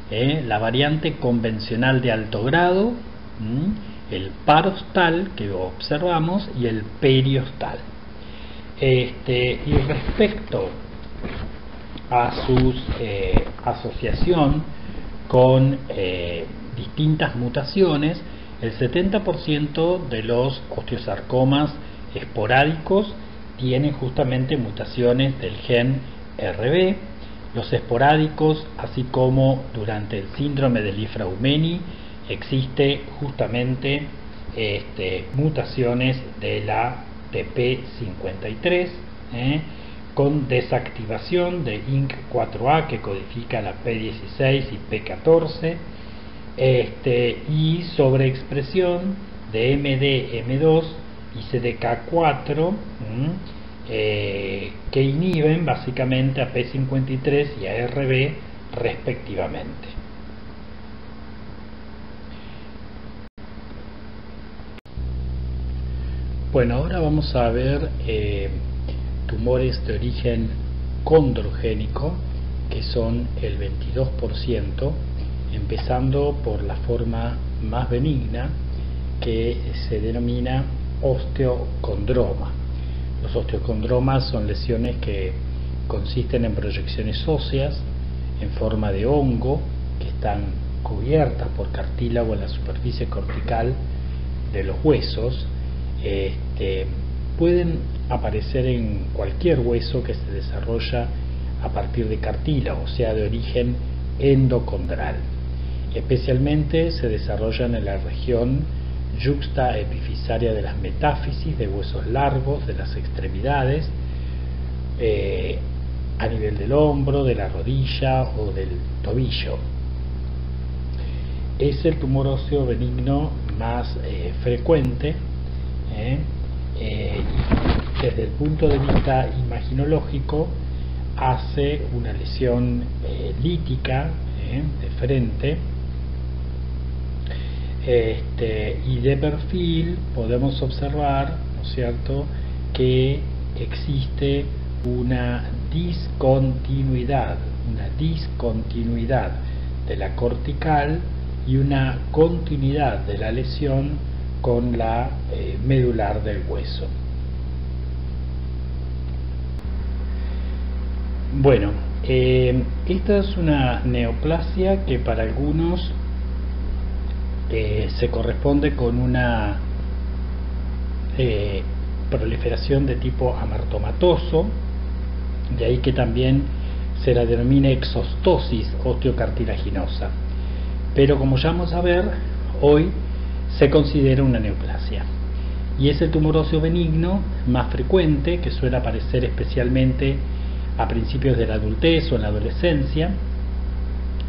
la variante convencional de alto grado, el parostal que observamos y el periostal. Y respecto a su asociación con distintas mutaciones, el 70% de los osteosarcomas esporádicos tienen justamente mutaciones del gen RB. Los esporádicos, así como durante el síndrome de Li-Fraumeni, existe justamente mutaciones de la TP53, con desactivación de INC4A que codifica la P16 y P14, y sobreexpresión de MD, M2 y CDK4, que inhiben básicamente a P53 y a RB respectivamente. Bueno, ahora vamos a ver tumores de origen condrogénico, que son el 22%, empezando por la forma más benigna, que se denomina osteocondroma. Los osteocondromas son lesiones que consisten en proyecciones óseas en forma de hongo que están cubiertas por cartílago en la superficie cortical de los huesos. Pueden aparecer en cualquier hueso que se desarrolla a partir de cartílago, o sea, de origen endocondral. Especialmente se desarrollan en la región yuxtaepifisaria de las metáfisis, de huesos largos, de las extremidades, a nivel del hombro, de la rodilla o del tobillo. Es el tumor óseo benigno más frecuente. Desde el punto de vista imaginológico, hace una lesión lítica de frente, y de perfil podemos observar, ¿no es cierto?, que existe una discontinuidad de la cortical y una continuidad de la lesión con la medular del hueso. Bueno, esta es una neoplasia que para algunos se corresponde con una proliferación de tipo amartomatoso, de ahí que también se la denomina exostosis osteocartilaginosa, pero como ya vamos a ver, hoy se considera una neoplasia y es el tumor óseo benigno más frecuente, que suele aparecer especialmente a principios de la adultez o en la adolescencia,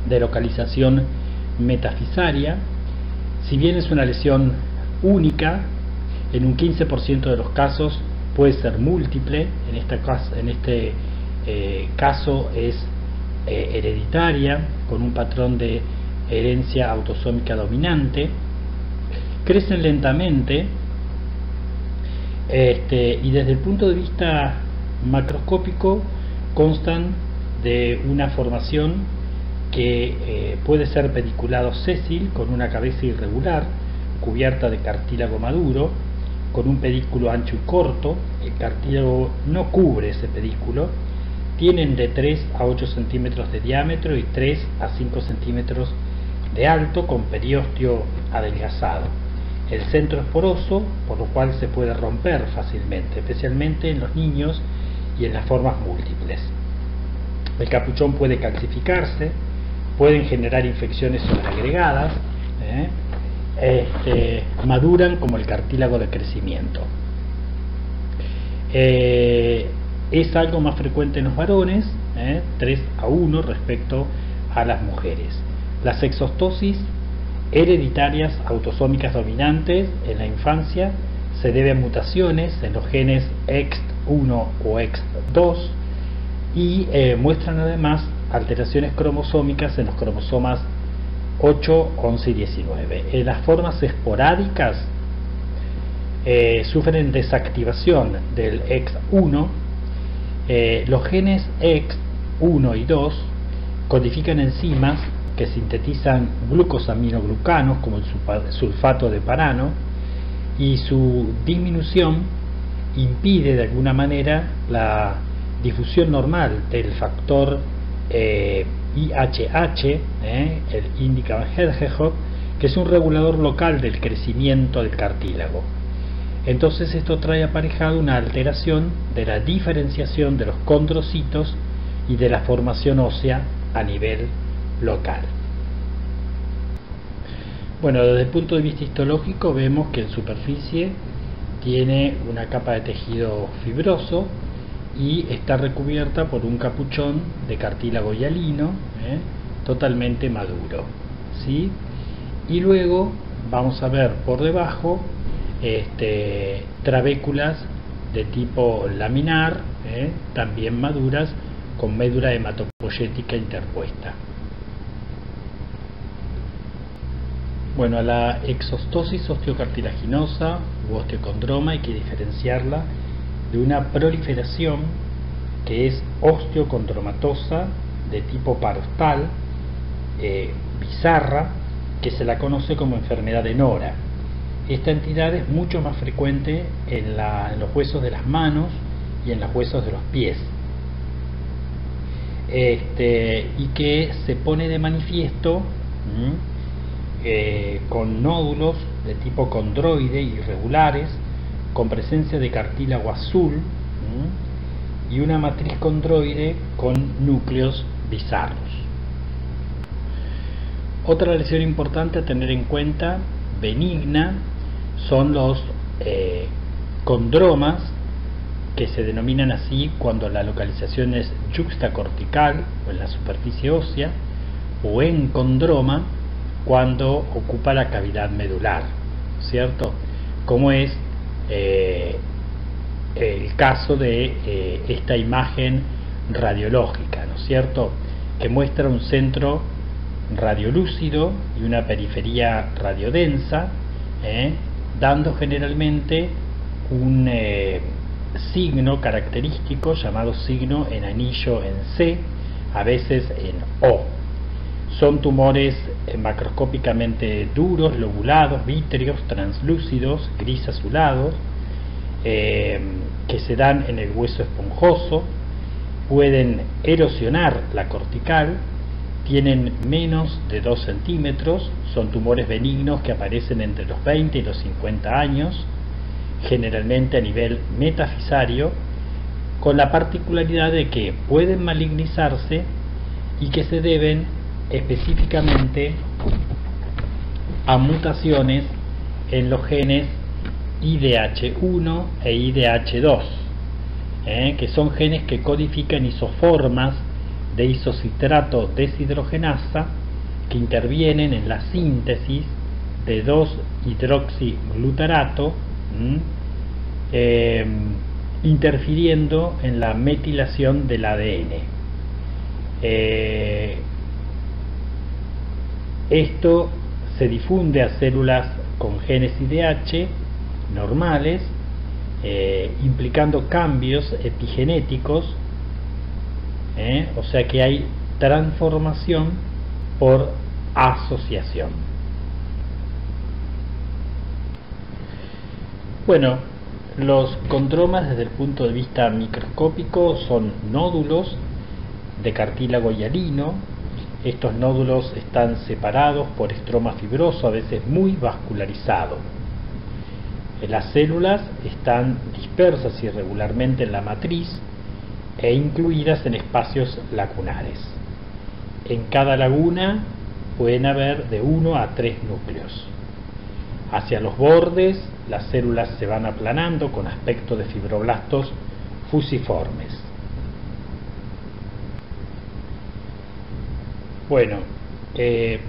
de localización metafisaria. Si bien es una lesión única, en un 15% de los casos puede ser múltiple. En este caso es hereditaria, con un patrón de herencia autosómica dominante. Crecen lentamente, y desde el punto de vista macroscópico constan de una formación que puede ser pediculado sésil, con una cabeza irregular cubierta de cartílago maduro, con un pedículo ancho y corto. El cartílago no cubre ese pedículo. Tienen de 3 a 8 centímetros de diámetro y 3 a 5 centímetros de alto, con periósteo adelgazado. El centro es poroso, por lo cual se puede romper fácilmente, especialmente en los niños y en las formas múltiples. El capuchón puede calcificarse, pueden generar infecciones sobreagregadas, maduran como el cartílago de crecimiento. Es algo más frecuente en los varones, 3 a 1 respecto a las mujeres. Las exostosis hereditarias autosómicas dominantes en la infancia se debe a mutaciones en los genes EXT1 o EXT2 y muestran además alteraciones cromosómicas en los cromosomas 8, 11 y 19. En las formas esporádicas sufren desactivación del EXT1. Los genes EXT1 y 2 codifican enzimas que sintetizan glucosaminoglucanos como el sulfato de parano, y su disminución impide de alguna manera la difusión normal del factor IHH, el Indica Van Hedgehog, que es un regulador local del crecimiento del cartílago. Entonces esto trae aparejado una alteración de la diferenciación de los condrocitos y de la formación ósea a nivel local. Bueno, desde el punto de vista histológico vemos que en superficie tiene una capa de tejido fibroso y está recubierta por un capuchón de cartílago hialino, totalmente maduro, ¿sí? Y luego vamos a ver por debajo trabéculas de tipo laminar, también maduras con médula hematopoyética interpuesta. Bueno, a la exostosis osteocartilaginosa u osteocondroma hay que diferenciarla de una proliferación que es osteocondromatosa de tipo parostal, bizarra, que se la conoce como enfermedad de Nora. Esta entidad es mucho más frecuente en los huesos de las manos y en los huesos de los pies, y que se pone de manifiesto con nódulos de tipo condroide irregulares, con presencia de cartílago azul y una matriz condroide con núcleos bizarros. Otra lesión importante a tener en cuenta, benigna, son los condromas, que se denominan así cuando la localización es yuxtacortical o en la superficie ósea, o encondroma cuando ocupa la cavidad medular, ¿cierto? Como es el caso de esta imagen radiológica, ¿no es cierto?, que muestra un centro radiolúcido y una periferia radiodensa, dando generalmente un signo característico llamado signo en anillo en C, a veces en O. Son tumores macroscópicamente duros, lobulados, vítreos, translúcidos, gris azulados, que se dan en el hueso esponjoso, pueden erosionar la cortical, tienen menos de 2 centímetros, son tumores benignos que aparecen entre los 20 y los 50 años, generalmente a nivel metafisario, con la particularidad de que pueden malignizarse y que se deben específicamente a mutaciones en los genes IDH1 e IDH2, que son genes que codifican isoformas de isocitrato deshidrogenasa que intervienen en la síntesis de 2-hidroxiglutarato, interfiriendo en la metilación del ADN. Esto se difunde a células con genes IDH normales, implicando cambios epigenéticos, o sea que hay transformación por asociación. Bueno, los condromas desde el punto de vista microscópico son nódulos de cartílago hialino. Estos nódulos están separados por estroma fibroso, a veces muy vascularizado. Las células están dispersas irregularmente en la matriz e incluidas en espacios lacunares. En cada laguna pueden haber de 1 a 3 núcleos. Hacia los bordes, las células se van aplanando con aspecto de fibroblastos fusiformes. Bueno,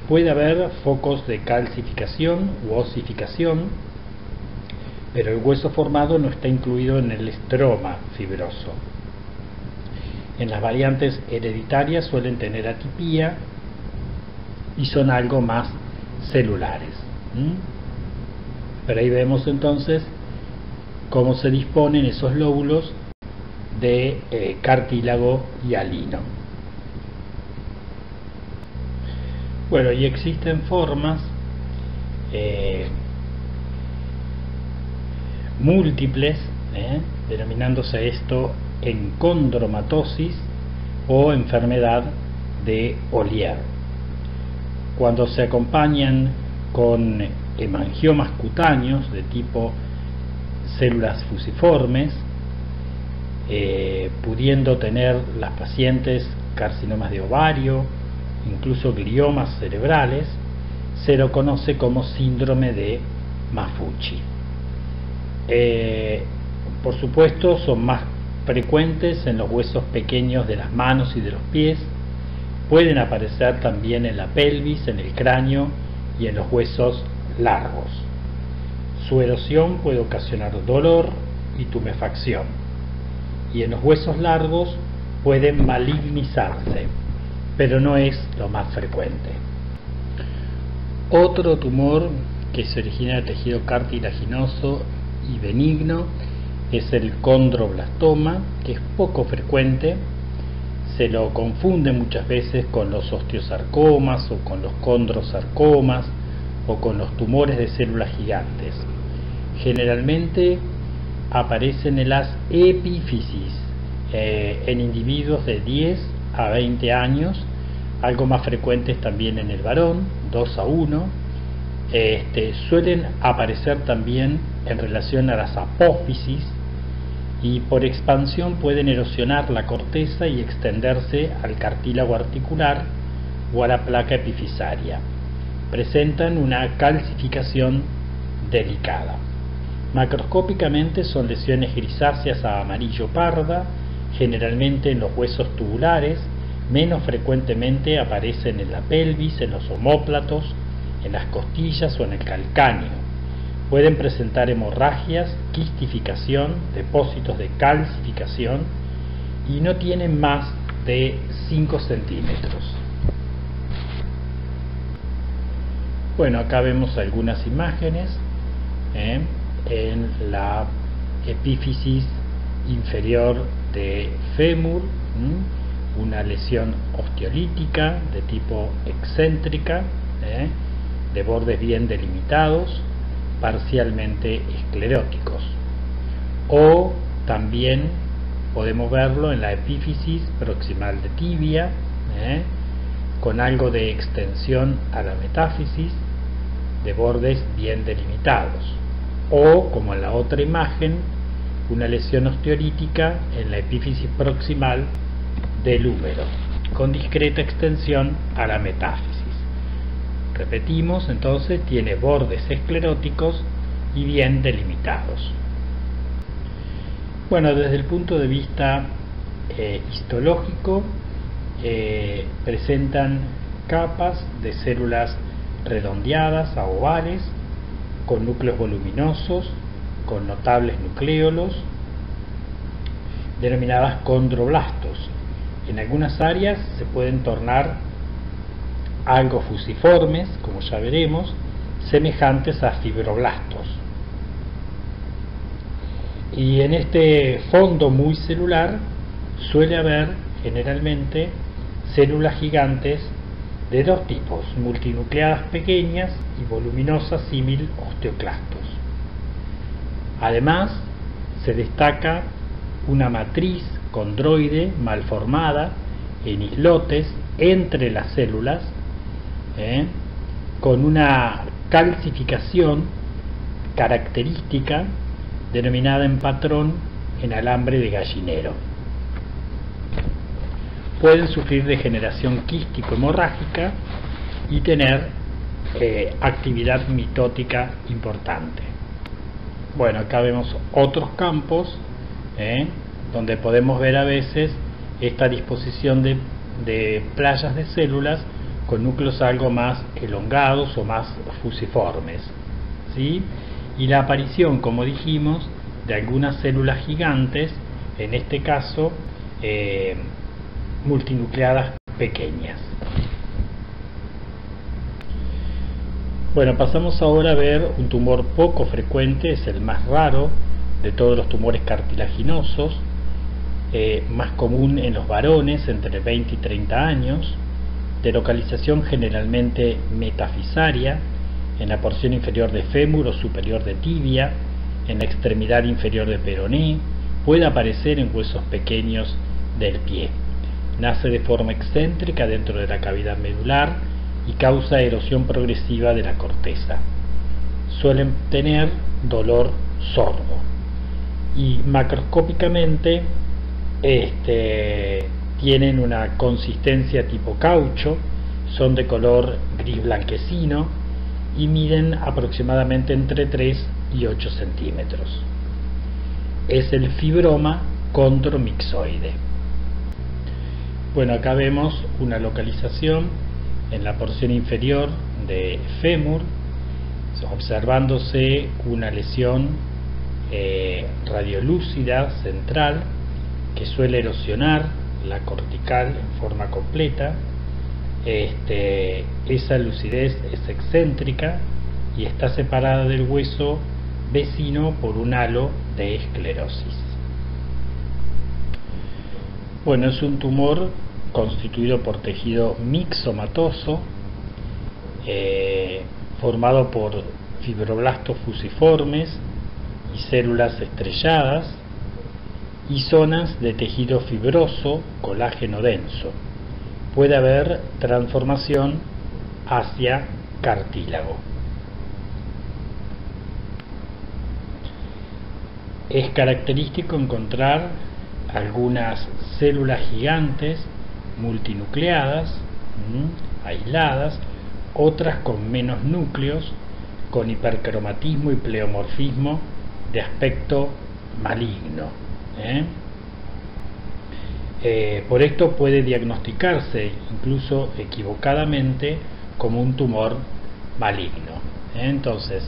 puede haber focos de calcificación u osificación, pero el hueso formado no está incluido en el estroma fibroso. En las variantes hereditarias suelen tener atipía y son algo más celulares. Pero ahí vemos entonces cómo se disponen esos lóbulos de cartílago hialino. Bueno, y existen formas múltiples, denominándose esto encondromatosis o enfermedad de Ollier, cuando se acompañan con hemangiomas cutáneos de tipo células fusiformes, pudiendo tener las pacientes carcinomas de ovario, incluso gliomas cerebrales. Se lo conoce como síndrome de Maffucci. Por supuesto, son más frecuentes en los huesos pequeños de las manos y de los pies. Pueden aparecer también en la pelvis, en el cráneo y en los huesos largos. Su erosión puede ocasionar dolor y tumefacción, y en los huesos largos pueden malignizarse, pero no es lo más frecuente. Otro tumor que se origina del tejido cartilaginoso y benigno es el condroblastoma, que es poco frecuente. Se lo confunde muchas veces con los osteosarcomas o con los condrosarcomas o con los tumores de células gigantes. Generalmente aparecen en las epífisis en individuos de 10 a 20 años, algo más frecuentes también en el varón, 2 a 1. Suelen aparecer también en relación a las apófisis, y por expansión pueden erosionar la corteza y extenderse al cartílago articular o a la placa epifisaria. Presentan una calcificación delicada. Macroscópicamente son lesiones grisáceas a amarillo-parda, generalmente en los huesos tubulares, menos frecuentemente aparecen en la pelvis, en los omóplatos, en las costillas o en el calcáneo. Pueden presentar hemorragias, quistificación, depósitos de calcificación, y no tienen más de 5 centímetros. Bueno, acá vemos algunas imágenes en la epífisis inferior de fémur, una lesión osteolítica de tipo excéntrica, de bordes bien delimitados, parcialmente escleróticos. O también podemos verlo en la epífisis proximal de tibia, con algo de extensión a la metáfisis, de bordes bien delimitados. O, como en la otra imagen, una lesión osteolítica en la epífisis proximal del húmero, con discreta extensión a la metáfisis. Repetimos, entonces, tiene bordes escleróticos y bien delimitados. Bueno, desde el punto de vista histológico, presentan capas de células redondeadas a ovales, con núcleos voluminosos, con notables nucléolos, denominadas condroblastos. En algunas áreas se pueden tornar algo fusiformes, como ya veremos, semejantes a fibroblastos. Y en este fondo muy celular suele haber generalmente células gigantes de dos tipos: multinucleadas pequeñas y voluminosas símil osteoclastos. Además, se destaca una matriz condroide malformada en islotes entre las células, con una calcificación característica denominada en patrón en alambre de gallinero. Pueden sufrir degeneración quístico-hemorrágica y tener actividad mitótica importante. Bueno, acá vemos otros campos donde podemos ver a veces esta disposición de playas de células con núcleos algo más elongados o más fusiformes, ¿sí? Y la aparición, como dijimos, de algunas células gigantes, en este caso multinucleadas pequeñas. Bueno, pasamos ahora a ver un tumor poco frecuente, es el más raro de todos los tumores cartilaginosos, más común en los varones entre 20 y 30 años, de localización generalmente metafisaria, en la porción inferior de fémur o superior de tibia, en la extremidad inferior de peroné, puede aparecer en huesos pequeños del pie. Nace de forma excéntrica dentro de la cavidad medular y causa erosión progresiva de la corteza. Suelen tener dolor sordo y macroscópicamente tienen una consistencia tipo caucho, son de color gris blanquecino y miden aproximadamente entre 3 y 8 centímetros. Es el fibroma condromixoide. Bueno, acá vemos una localización en la porción inferior de fémur, observándose una lesión radiolúcida central que suele erosionar la cortical en forma completa. Esa lucidez es excéntrica y está separada del hueso vecino por un halo de esclerosis. Bueno, es un tumor constituido por tejido mixomatoso, formado por fibroblastos fusiformes y células estrelladas y zonas de tejido fibroso, colágeno denso. Puede haber transformación hacia cartílago. Es característico encontrar algunas células gigantes multinucleadas, aisladas, otras con menos núcleos, con hipercromatismo y pleomorfismo de aspecto maligno. Por esto puede diagnosticarse incluso equivocadamente como un tumor maligno. Entonces,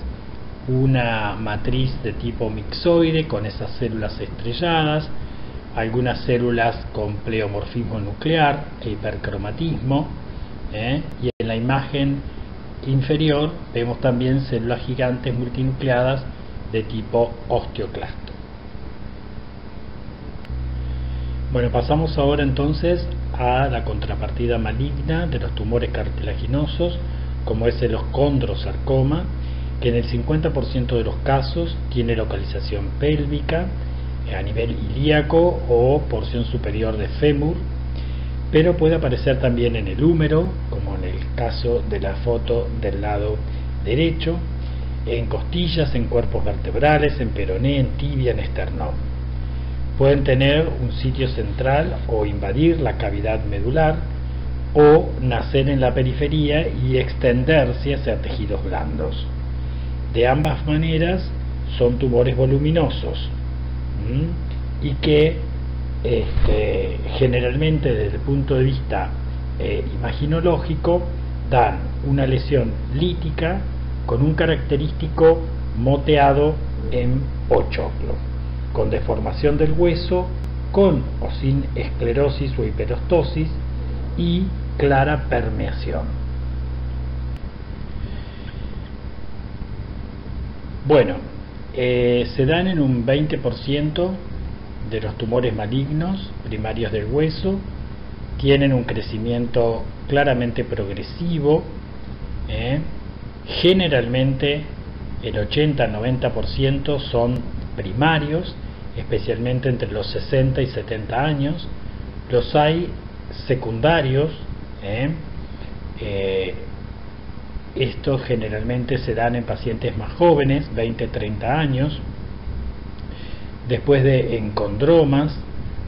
una matriz de tipo mixoide con esas células estrelladas, algunas células con pleomorfismo nuclear e hipercromatismo, y en la imagen inferior vemos también células gigantes multinucleadas de tipo osteoclasto. Bueno, pasamos ahora entonces a la contrapartida maligna de los tumores cartilaginosos, como es el condrosarcoma, que en el 50% de los casos tiene localización pélvica, a nivel ilíaco o porción superior de fémur, pero puede aparecer también en el húmero, como en el caso de la foto del lado derecho, en costillas, en cuerpos vertebrales, en peroné, en tibia, en esternón. Pueden tener un sitio central o invadir la cavidad medular, o nacer en la periferia y extenderse hacia tejidos blandos. De ambas maneras son tumores voluminosos y que generalmente desde el punto de vista imaginológico dan una lesión lítica con un característico moteado en pochoclo, con deformación del hueso, con o sin esclerosis o hiperostosis y clara permeación. Bueno, se dan en un 20% de los tumores malignos primarios del hueso, tienen un crecimiento claramente progresivo, generalmente el 80-90% son primarios, especialmente entre los 60 y 70 años. Los hay secundarios, estos generalmente se dan en pacientes más jóvenes, 20-30 años, después de encondromas,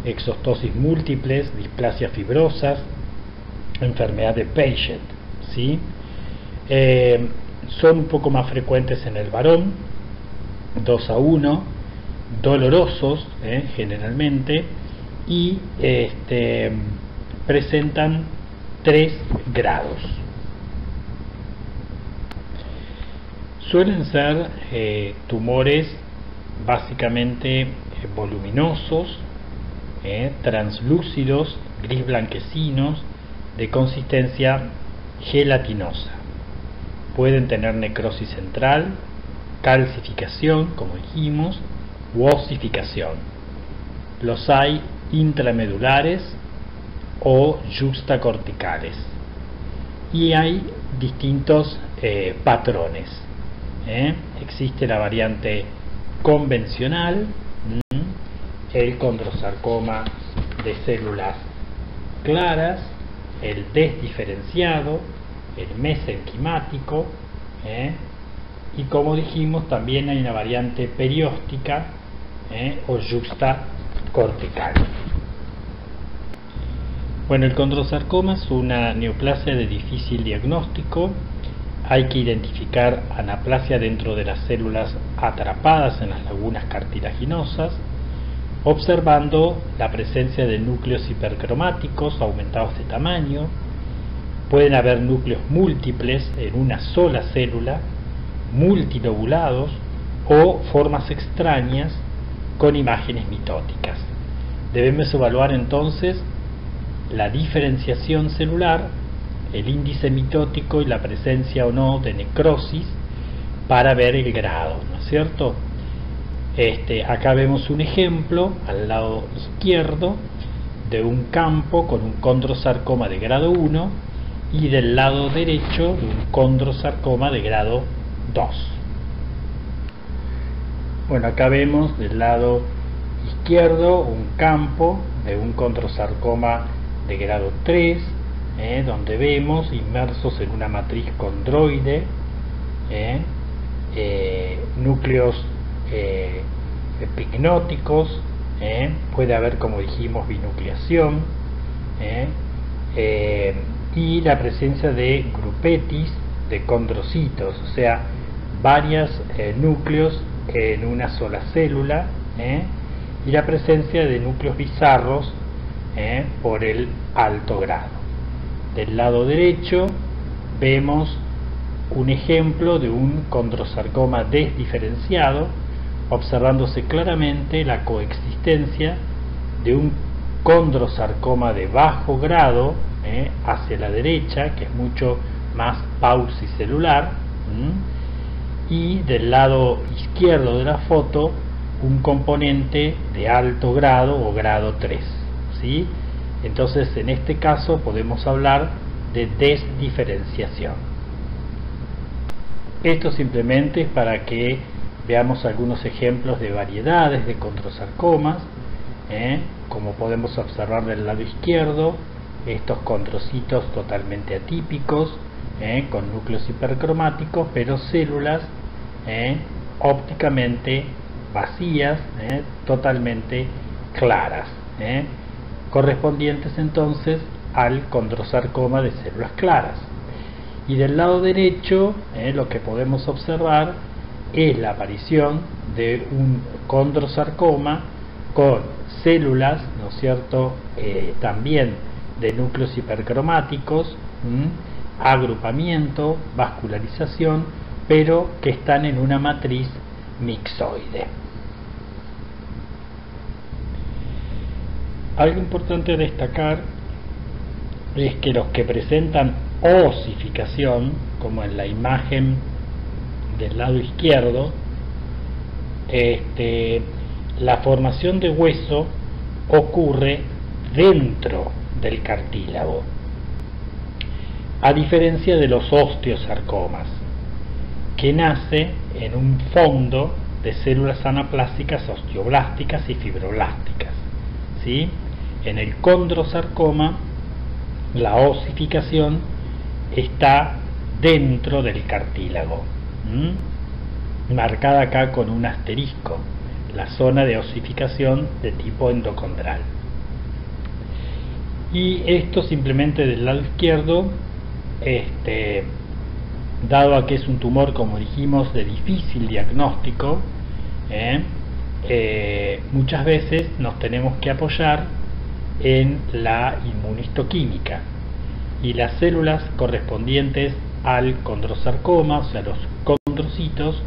exostosis múltiples, displasias fibrosas, enfermedad de Paget, ¿sí? Son un poco más frecuentes en el varón, 2-1, dolorosos generalmente, y presentan 3 grados. Suelen ser tumores básicamente voluminosos, translúcidos, gris blanquecinos, de consistencia gelatinosa. Pueden tener necrosis central, calcificación, como dijimos, u osificación. Los hay intramedulares o yuxtacorticales. Y hay distintos patrones. Existe la variante convencional, el condrosarcoma de células claras, el desdiferenciado, el mesenquimático, y como dijimos también hay una variante perióstica o yuxtacortical. Bueno, el condrosarcoma es una neoplasia de difícil diagnóstico. Hay que identificar anaplasia dentro de las células atrapadas en las lagunas cartilaginosas, observando la presencia de núcleos hipercromáticos aumentados de tamaño. Pueden haber núcleos múltiples en una sola célula, multilobulados, o formas extrañas con imágenes mitóticas. Debemos evaluar entonces la diferenciación celular, el índice mitótico y la presencia o no de necrosis para ver el grado, ¿no es cierto? Acá vemos un ejemplo al lado izquierdo de un campo con un condrosarcoma de grado 1 y del lado derecho de un condrosarcoma de grado 2. Bueno, acá vemos del lado izquierdo un campo de un condrosarcoma de grado 3, donde vemos inmersos en una matriz condroide, núcleos epicnóticos, puede haber, como dijimos, binucleación, y la presencia de grupetis de condrocitos, o sea, varios núcleos en una sola célula, y la presencia de núcleos bizarros por el alto grado. Del lado derecho vemos un ejemplo de un condrosarcoma desdiferenciado, observándose claramente la coexistencia de un condrosarcoma de bajo grado hacia la derecha, que es mucho más paucicelular, y del lado izquierdo de la foto un componente de alto grado o grado 3, ¿sí? Entonces en este caso podemos hablar de desdiferenciación. Esto simplemente es para que veamos algunos ejemplos de variedades de condrosarcomas, como podemos observar del lado izquierdo, estos condrocitos totalmente atípicos, con núcleos hipercromáticos, pero células ópticamente vacías, totalmente claras, correspondientes entonces al condrosarcoma de células claras. Y del lado derecho lo que podemos observar es la aparición de un condrosarcoma con células, ¿no es cierto?, también de núcleos hipercromáticos, agrupamiento, vascularización, pero que están en una matriz mixoide. Algo importante a destacar es que los que presentan osificación, como en la imagen del lado izquierdo, la formación de hueso ocurre dentro del cartílago, a diferencia de los osteosarcomas, que nace en un fondo de células anaplásticas, osteoblásticas y fibroblásticas, ¿sí? En el condrosarcoma la osificación está dentro del cartílago, marcada acá con un asterisco, la zona de osificación de tipo endocondral. Y esto simplemente del lado izquierdo, dado a que es un tumor, como dijimos, de difícil diagnóstico, muchas veces nos tenemos que apoyar en la inmunistoquímica, y las células correspondientes al condrosarcoma, o sea los condrocitos,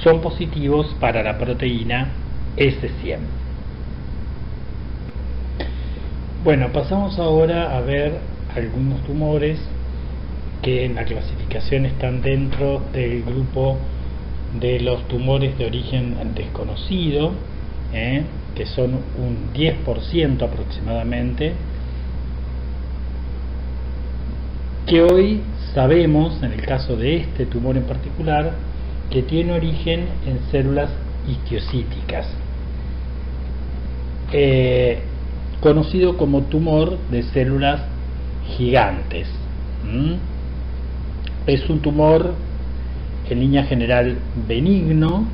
son positivos para la proteína S100. Bueno, pasamos ahora a ver algunos tumores que en la clasificación están dentro del grupo de los tumores de origen desconocido, que son un 10% aproximadamente, que hoy sabemos, en el caso de este tumor en particular, que tiene origen en células histiocíticas, conocido como tumor de células gigantes. Es un tumor en línea general benigno,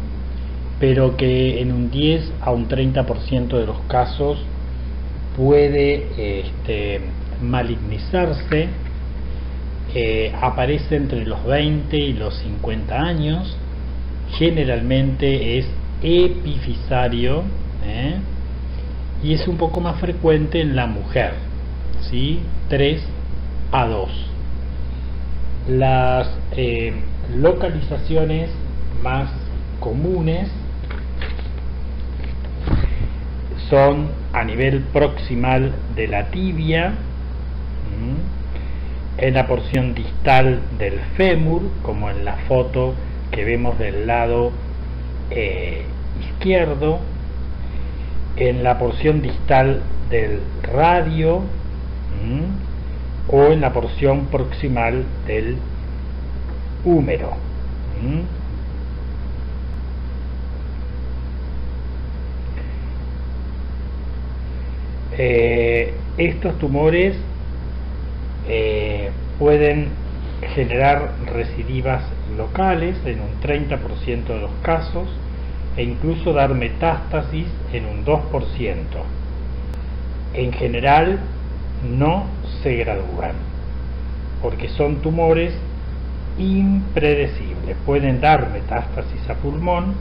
pero que en un 10 a un 30% de los casos puede malignizarse. Aparece entre los 20 y los 50 años, generalmente es epifisario, y es un poco más frecuente en la mujer, ¿sí? 3 a 2. Las localizaciones más comunes son a nivel proximal de la tibia, en la porción distal del fémur, como en la foto que vemos del lado izquierdo, en la porción distal del radio, o en la porción proximal del húmero. Estos tumores pueden generar recidivas locales en un 30% de los casos e incluso dar metástasis en un 2%. En general no se gradúan porque son tumores impredecibles. Pueden dar metástasis a pulmón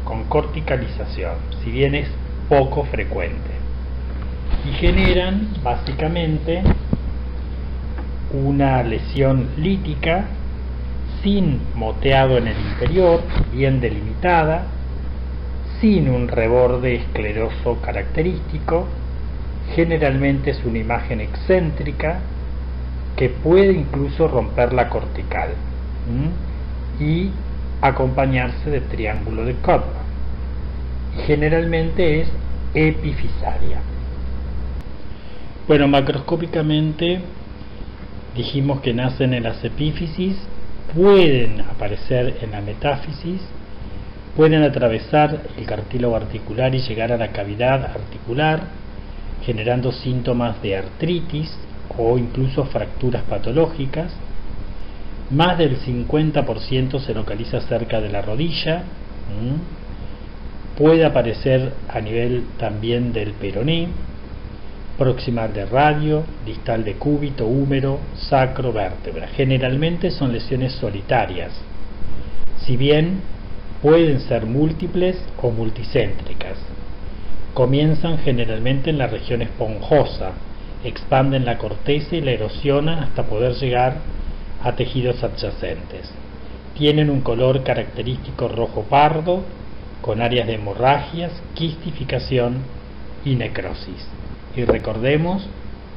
con corticalización, si bien es poco frecuente, y generan básicamente una lesión lítica sin moteado en el interior, bien delimitada, sin un reborde escleroso característico. Generalmente es una imagen excéntrica que puede incluso romper la cortical y acompañarse de triángulo de Kottler, y generalmente es epifisaria. Bueno, macroscópicamente dijimos que nacen en las epífisis, pueden aparecer en la metáfisis, pueden atravesar el cartílago articular y llegar a la cavidad articular, generando síntomas de artritis o incluso fracturas patológicas. Más del 50% se localiza cerca de la rodilla. Puede aparecer a nivel también del peroné, proximal de radio, distal de cúbito, húmero, sacro, vértebra. Generalmente son lesiones solitarias, si bien pueden ser múltiples o multicéntricas. Comienzan generalmente en la región esponjosa, expanden la corteza y la erosionan hasta poder llegar a tejidos adyacentes. Tienen un color característico rojo pardo, con áreas de hemorragias, quistificación y necrosis. Y recordemos,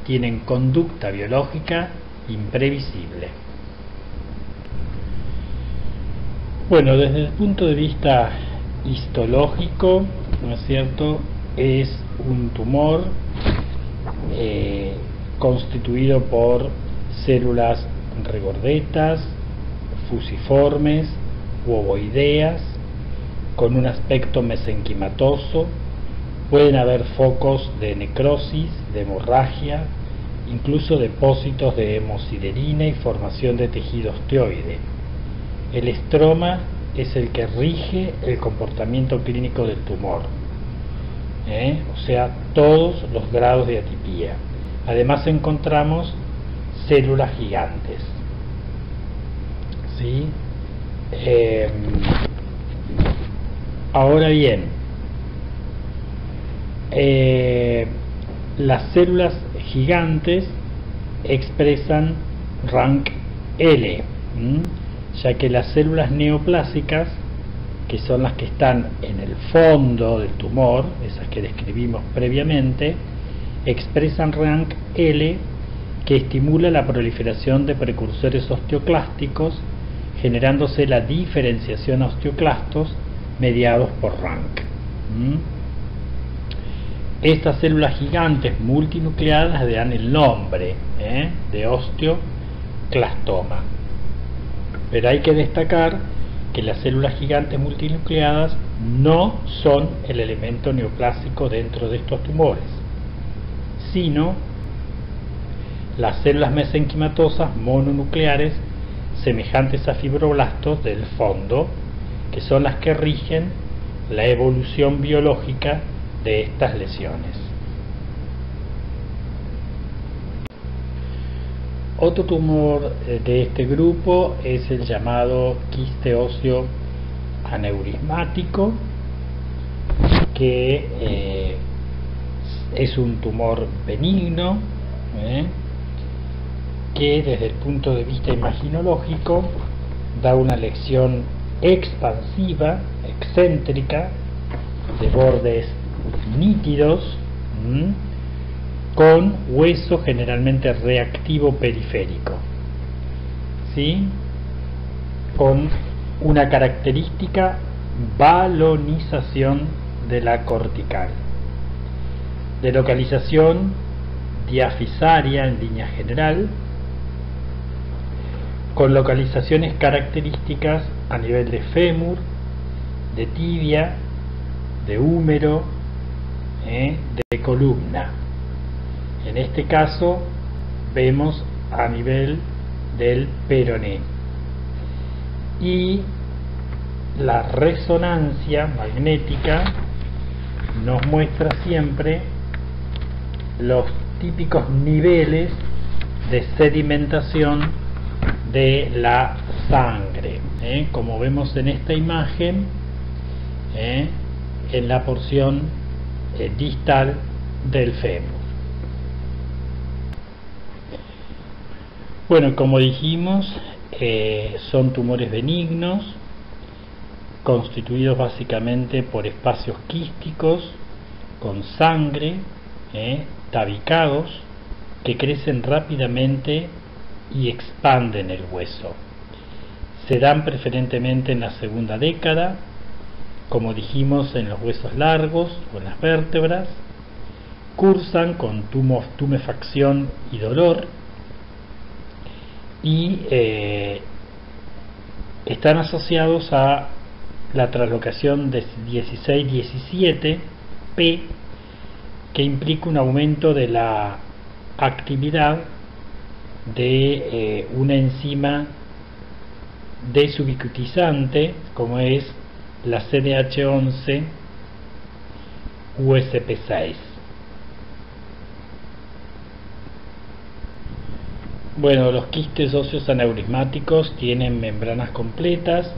tienen conducta biológica imprevisible. Bueno, desde el punto de vista histológico, ¿no es cierto?, es un tumor constituido por células regordetas, fusiformes u ovoideas, con un aspecto mesenquimatoso. Pueden haber focos de necrosis, de hemorragia, incluso depósitos de hemosiderina y formación de tejido osteoide. El estroma es el que rige el comportamiento clínico del tumor, o sea, todos los grados de atipía. Además encontramos células gigantes, ¿sí? Ahora bien, las células gigantes expresan rank L, ya que las células neoplásicas, que son las que están en el fondo del tumor, esas que describimos previamente, expresan rank L, que estimula la proliferación de precursores osteoclásticos, generándose la diferenciación a osteoclastos mediados por rank. Estas células gigantes multinucleadas le dan el nombre de osteoclastoma. Pero hay que destacar que las células gigantes multinucleadas no son el elemento neoplásico dentro de estos tumores, sino las células mesenquimatosas mononucleares semejantes a fibroblastos del fondo, que son las que rigen la evolución biológica de estas lesiones. Otro tumor de este grupo es el llamado quiste óseo aneurismático, que es un tumor benigno, que desde el punto de vista imaginológico da una lesión expansiva excéntrica, de bordes nítidos, con hueso generalmente reactivo periférico, ¿sí? Con una característica balonización de la cortical, de localización diafisaria en línea general, con localizaciones características a nivel de fémur, de tibia, de húmero, de columna. En este caso vemos a nivel del peroné. Y la resonancia magnética nos muestra siempre los típicos niveles de sedimentación de la sangre, como vemos en esta imagen, en la porción distal del fémur. Bueno, como dijimos, son tumores benignos constituidos básicamente por espacios quísticos con sangre, tabicados, que crecen rápidamente y expanden el hueso. Se dan preferentemente en la segunda década, como dijimos, en los huesos largos o en las vértebras. Cursan con tumefacción y dolor, y están asociados a la translocación de 16-17P, que implica un aumento de la actividad de una enzima desubiquitizante, como es la CDH11 USP6. Bueno, los quistes óseos aneurismáticos tienen membranas completas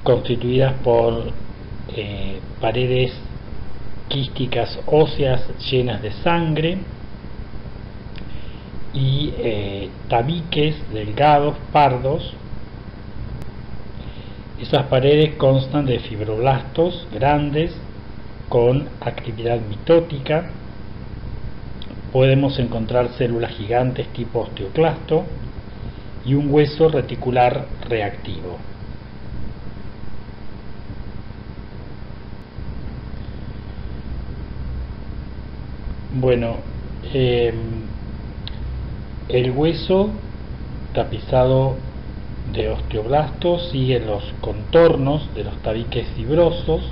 constituidas por paredes quísticas óseas llenas de sangre y tabiques delgados pardos. Esas paredes constan de fibroblastos grandes con actividad mitótica. Podemos encontrar células gigantes tipo osteoclasto y un hueso reticular reactivo. Bueno, el hueso tapizado de osteoblastos sigue los contornos de los tabiques fibrosos.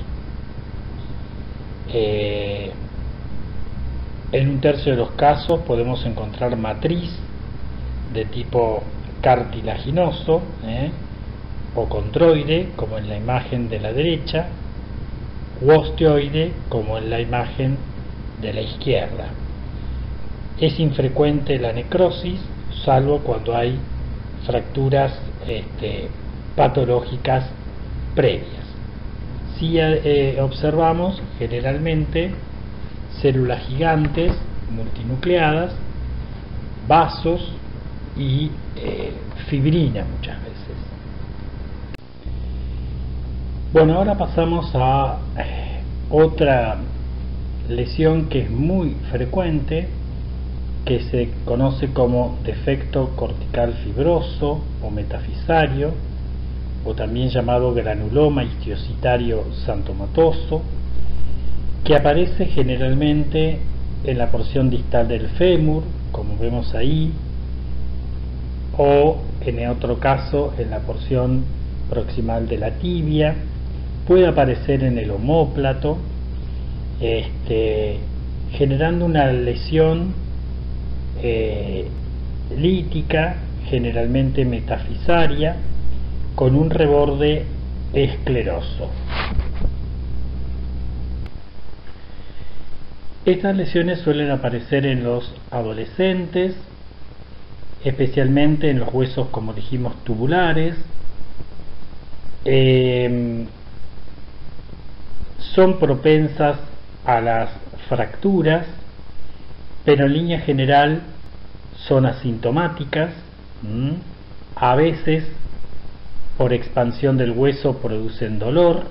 En un tercio de los casos podemos encontrar matriz de tipo cartilaginoso, o condroide, como en la imagen de la derecha, u osteoide, como en la imagen de la izquierda. Es infrecuente la necrosis, salvo cuando hay fracturas patológicas previas. Si observamos generalmente células gigantes multinucleadas, vasos y fibrina muchas veces. Bueno, ahora pasamos a otra lesión que es muy frecuente, que se conoce como defecto cortical fibroso o metafisario, o también llamado granuloma histiocitario xantomatoso, que aparece generalmente en la porción distal del fémur, como vemos ahí, o en otro caso en la porción proximal de la tibia. Puede aparecer en el omóplato, generando una lesión lítica, generalmente metafisaria, con un reborde escleroso. Estas lesiones suelen aparecer en los adolescentes, especialmente en los huesos, como dijimos, tubulares. Son propensas a las fracturas, pero en línea general son asintomáticas. A veces por expansión del hueso producen dolor.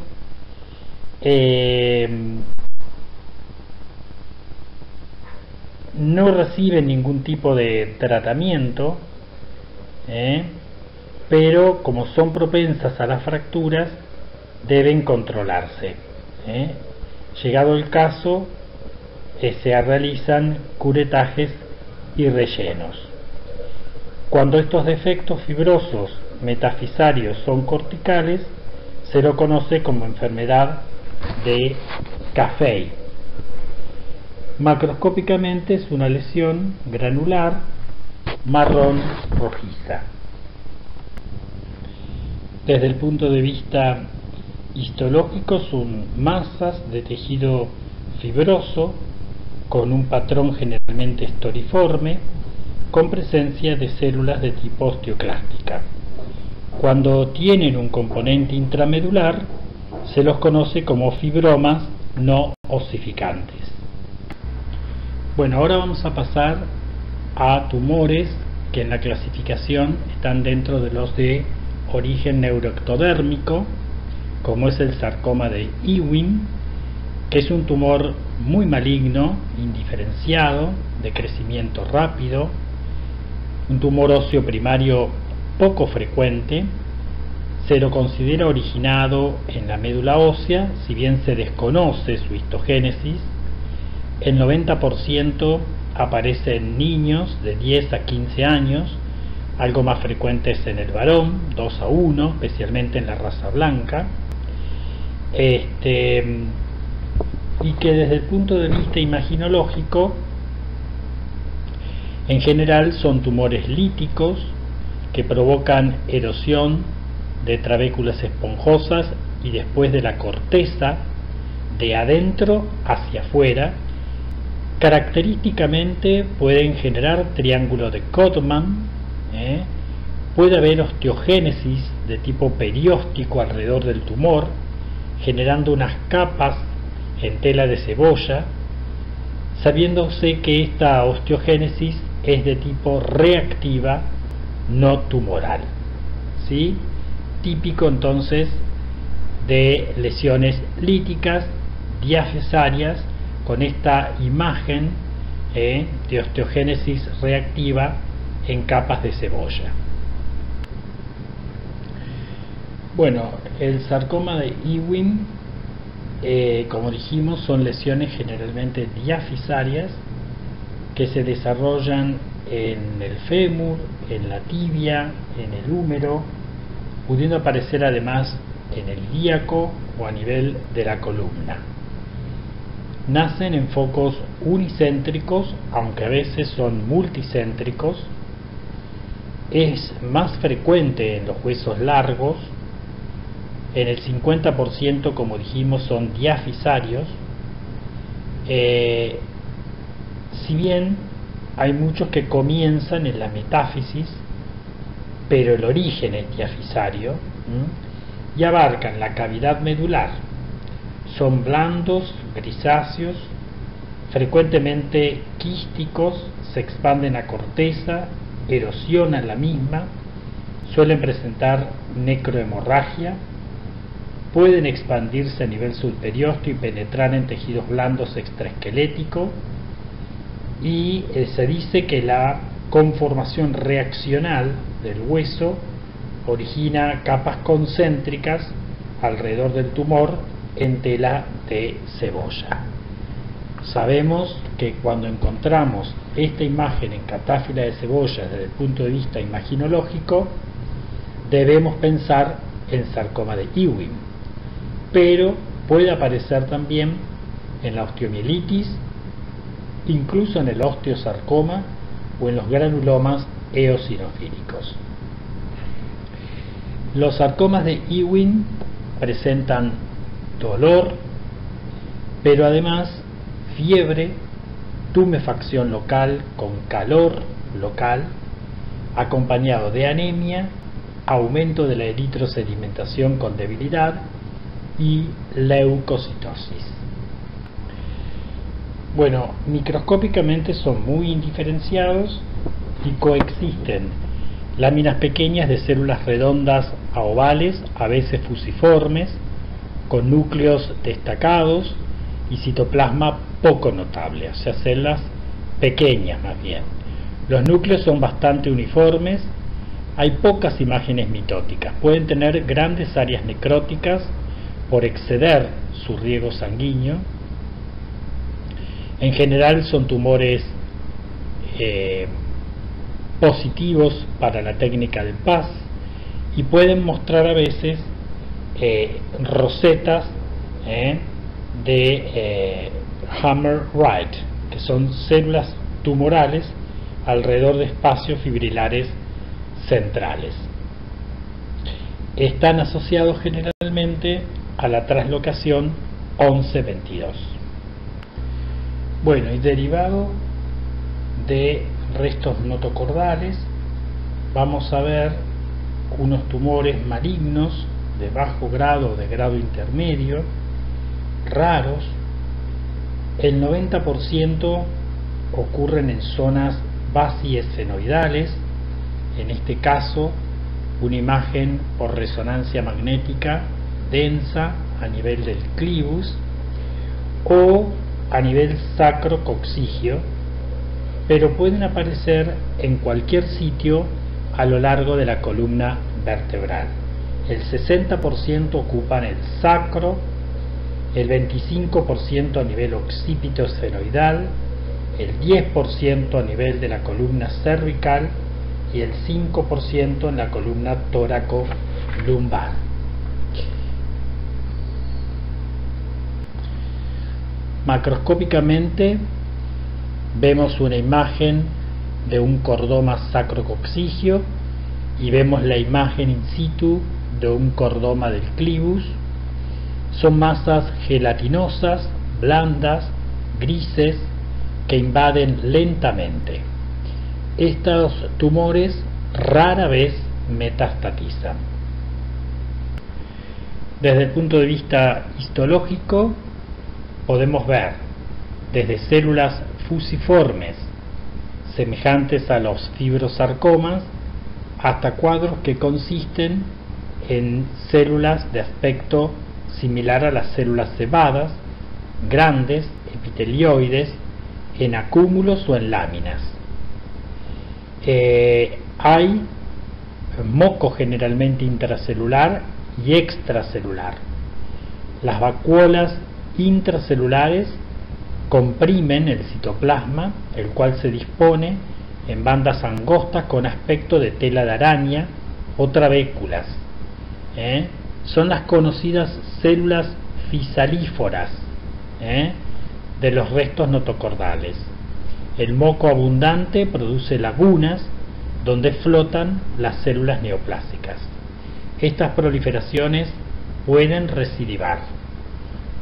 No reciben ningún tipo de tratamiento, pero como son propensas a las fracturas, deben controlarse. Llegado el caso, se realizan curetajes y rellenos. Cuando estos defectos fibrosos metafisarios son corticales, se lo conoce como enfermedad de Caffey. Macroscópicamente es una lesión granular marrón rojiza. Desde el punto de vista histológico son masas de tejido fibroso con un patrón generalmente estoriforme, con presencia de células de tipo osteoclástica. Cuando tienen un componente intramedular, se los conoce como fibromas no osificantes. Bueno, ahora vamos a pasar a tumores que en la clasificación están dentro de los de origen neuroectodérmico, como es el sarcoma de Ewing, que es un tumor muy maligno, indiferenciado, de crecimiento rápido, un tumor óseo primario poco frecuente. Se lo considera originado en la médula ósea, si bien se desconoce su histogénesis. El 90% aparece en niños de 10 a 15 años, algo más frecuente es en el varón, 2 a 1, especialmente en la raza blanca. Y que desde el punto de vista imaginológico, en general son tumores líticos que provocan erosión de trabéculas esponjosas y después de la corteza de adentro hacia afuera. Característicamente pueden generar triángulo de Codman, puede haber osteogénesis de tipo perióstico alrededor del tumor, generando unas capas en tela de cebolla, sabiéndose que esta osteogénesis es de tipo reactiva, no tumoral, ¿sí? Típico entonces de lesiones líticas diafisarias con esta imagen de osteogénesis reactiva en capas de cebolla. Bueno, el sarcoma de Ewing, como dijimos, son lesiones generalmente diafisarias que se desarrollan en el fémur, en la tibia, en el húmero, pudiendo aparecer además en el ilíaco o a nivel de la columna. Nacen en focos unicéntricos, aunque a veces son multicéntricos. Es más frecuente en los huesos largos. En el 50%, como dijimos, son diafisarios. Si bien hay muchos que comienzan en la metáfisis, pero el origen es diafisario, y abarcan la cavidad medular. Son blandos, grisáceos, frecuentemente quísticos, se expanden a corteza, erosionan la misma, suelen presentar necrohemorragia, pueden expandirse a nivel subperiósteo y penetrar en tejidos blandos extraesqueléticos, y se dice que la conformación reaccional del hueso origina capas concéntricas alrededor del tumor en tela de cebolla. Sabemos que cuando encontramos esta imagen en catáfila de cebolla desde el punto de vista imaginológico, debemos pensar en sarcoma de Ewing, pero puede aparecer también en la osteomielitis, incluso en el osteosarcoma o en los granulomas eosinofílicos. Los sarcomas de Ewing presentan dolor, pero además fiebre, tumefacción local con calor local, acompañado de anemia, aumento de la eritrosedimentación con debilidad y leucocitosis. Bueno, microscópicamente son muy indiferenciados y coexisten láminas pequeñas de células redondas a ovales, a veces fusiformes, con núcleos destacados y citoplasma poco notable, o sea, células pequeñas más bien. Los núcleos son bastante uniformes, hay pocas imágenes mitóticas, pueden tener grandes áreas necróticas por exceder su riego sanguíneo. En general son tumores positivos para la técnica del PAS y pueden mostrar a veces rosetas de Hammer-Wright, que son células tumorales alrededor de espacios fibrilares centrales. Están asociados generalmente a la translocación 11-22. Bueno, y derivado de restos notocordales, vamos a ver unos tumores malignos de bajo grado o de grado intermedio, raros. El 90% ocurren en zonas basiesfenoidales, en este caso una imagen por resonancia magnética densa a nivel del clivus o a nivel sacrococcigio, pero pueden aparecer en cualquier sitio a lo largo de la columna vertebral. El 60% ocupan el sacro, el 25% a nivel occipito esfenoidal, el 10% a nivel de la columna cervical y el 5% en la columna tóraco-lumbar. Macroscópicamente vemos una imagen de un cordoma sacrococcigio y vemos la imagen in situ de un cordoma del clivus. Son masas gelatinosas, blandas, grises, que invaden lentamente. Estos tumores rara vez metastatizan. Desde el punto de vista histológico, podemos ver desde células fusiformes semejantes a los fibrosarcomas hasta cuadros que consisten en células de aspecto similar a las células cebadas, grandes, epitelioides, en acúmulos o en láminas. Hay moco generalmente intracelular y extracelular. Las vacuolas intracelulares comprimen el citoplasma, el cual se dispone en bandas angostas con aspecto de tela de araña o trabéculas. Son las conocidas células fisalíforas de los restos notocordales. El moco abundante produce lagunas donde flotan las células neoplásicas. Estas proliferaciones pueden recidivar.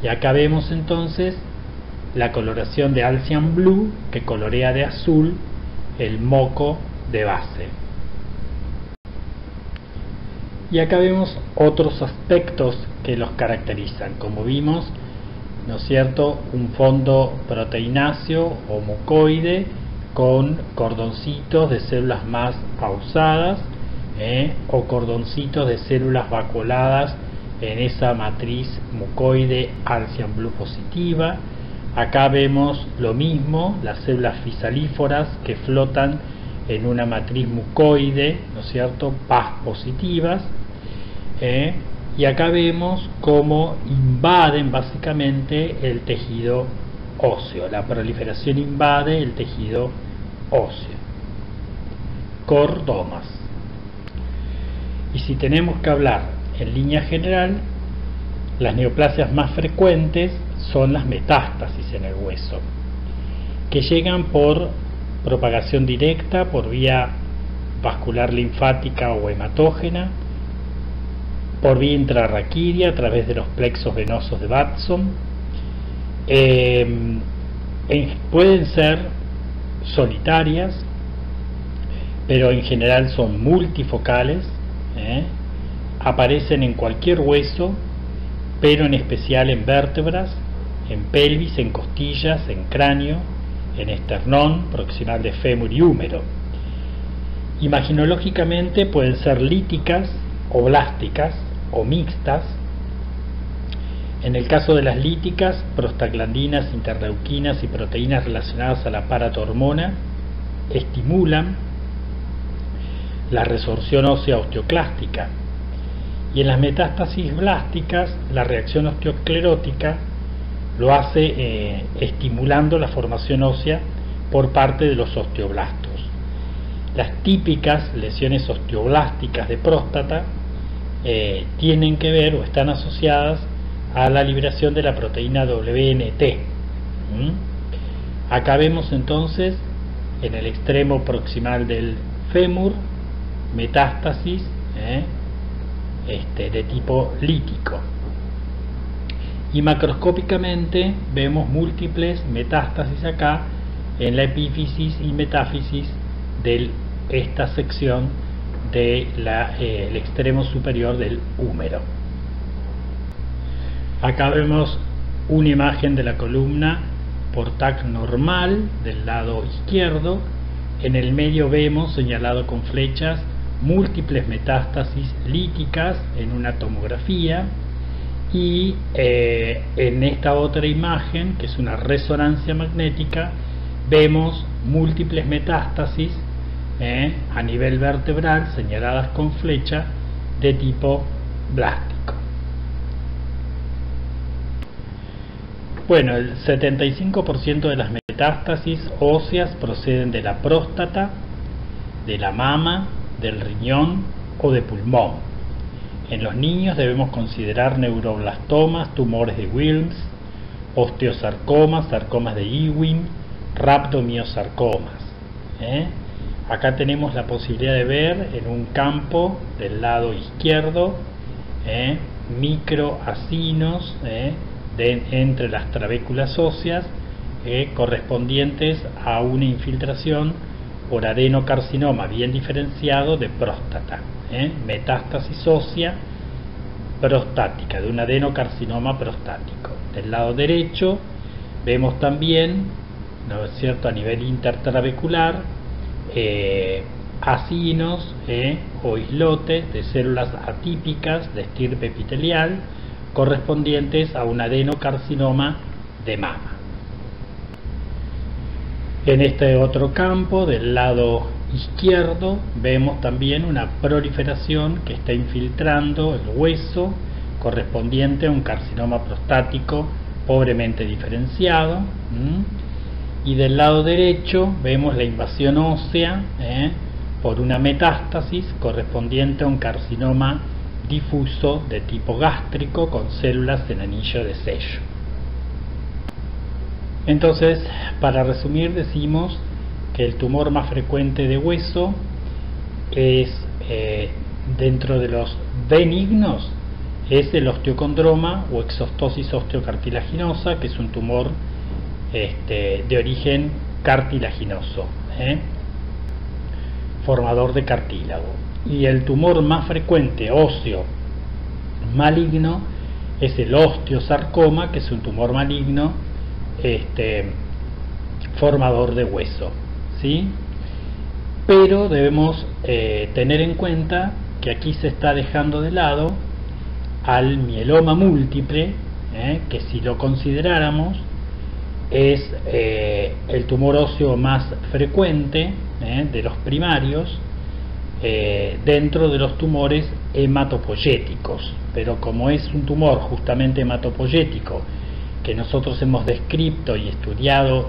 Y acá vemos entonces la coloración de Alcian Blue, que colorea de azul el moco de base. Y acá vemos otros aspectos que los caracterizan. Como vimos, ¿no es cierto?, un fondo proteináceo o mucoide con cordoncitos de células más pausadas o cordoncitos de células vacuoladas en esa matriz mucoide Alcian Blue positiva. Acá vemos lo mismo, las células fisalíforas que flotan en una matriz mucoide, ¿no es cierto?, PAS positivas. Y acá vemos cómo invaden básicamente el tejido óseo. La proliferación invade el tejido óseo. Cordomas. Y si tenemos que hablar en línea general, las neoplasias más frecuentes son las metástasis en el hueso, que llegan por propagación directa por vía vascular linfática o hematógena, por vía intrarraquídea a través de los plexos venosos de Batson. Pueden ser solitarias, pero en general son multifocales. Aparecen en cualquier hueso, pero en especial en vértebras, en pelvis, en costillas, en cráneo, en esternón, proximal de fémur y húmero. Imaginológicamente pueden ser líticas o blásticas o mixtas. En el caso de las líticas, prostaglandinas, interleuquinas y proteínas relacionadas a la paratormona estimulan la resorción ósea osteoclástica, y en las metástasis blásticas la reacción osteosclerótica lo hace estimulando la formación ósea por parte de los osteoblastos. Las típicas lesiones osteoblásticas de próstata tienen que ver o están asociadas a la liberación de la proteína WNT. Acá vemos entonces en el extremo proximal del fémur metástasis de tipo lítico, y macroscópicamente vemos múltiples metástasis acá en la epífisis y metáfisis de esta sección del extremo superior del húmero. Acá vemos una imagen de la columna por TAC normal del lado izquierdo. En el medio vemos, señalado con flechas, múltiples metástasis líticas en una tomografía, y en esta otra imagen, que es una resonancia magnética, vemos múltiples metástasis a nivel vertebral señaladas con flecha de tipo blástico. Bueno, el 75% de las metástasis óseas proceden de la próstata, de la mama, del riñón o de pulmón. En los niños debemos considerar neuroblastomas, tumores de Wilms, osteosarcomas, sarcomas de Ewing, rhabdomiosarcomas. Acá tenemos la posibilidad de ver en un campo del lado izquierdo microacinos entre las trabéculas óseas correspondientes a una infiltración por adenocarcinoma bien diferenciado de próstata, metástasis ósea prostática de un adenocarcinoma prostático. Del lado derecho vemos también, ¿no es cierto?, a nivel intertrabecular acinos o islotes de células atípicas de estirpe epitelial correspondientes a un adenocarcinoma de mama. En este otro campo del lado izquierdo vemos también una proliferación que está infiltrando el hueso correspondiente a un carcinoma prostático pobremente diferenciado. Y del lado derecho vemos la invasión ósea por una metástasis correspondiente a un carcinoma difuso de tipo gástrico con células en anillo de sello. Entonces, para resumir, decimos que el tumor más frecuente de hueso es, dentro de los benignos, es el osteocondroma o exostosis osteocartilaginosa, que es un tumor de origen cartilaginoso, formador de cartílago. Y el tumor más frecuente óseo maligno es el osteosarcoma, que es un tumor maligno formador de hueso, ¿sí? Pero debemos tener en cuenta que aquí se está dejando de lado al mieloma múltiple, que si lo consideráramos es el tumor óseo más frecuente de los primarios dentro de los tumores hematopoyéticos. Pero como es un tumor justamente hematopoyético que nosotros hemos descrito y estudiado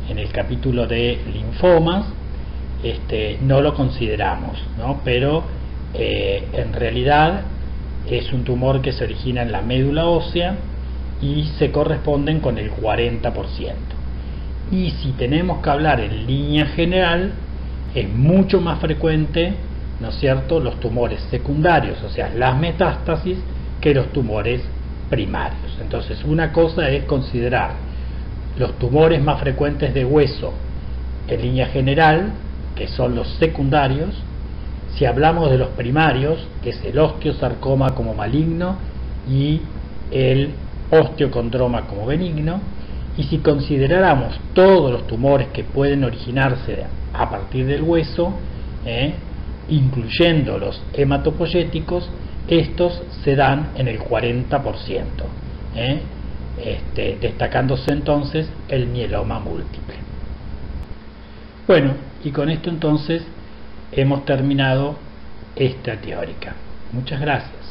en el capítulo de linfomas, no lo consideramos, ¿no? Pero en realidad es un tumor que se origina en la médula ósea y se corresponden con el 40%. Y si tenemos que hablar en línea general, es mucho más frecuente, ¿no es cierto?, los tumores secundarios, o sea, las metástasis, que los tumores primarios. Entonces, una cosa es considerar los tumores más frecuentes de hueso en línea general, que son los secundarios. Si hablamos de los primarios, que es el osteosarcoma como maligno y el osteocondroma como benigno. Y si consideráramos todos los tumores que pueden originarse a partir del hueso, incluyendo los hematopoyéticos, estos se dan en el 40%, destacándose entonces el mieloma múltiple. Bueno, y con esto entonces hemos terminado esta teórica. Muchas gracias.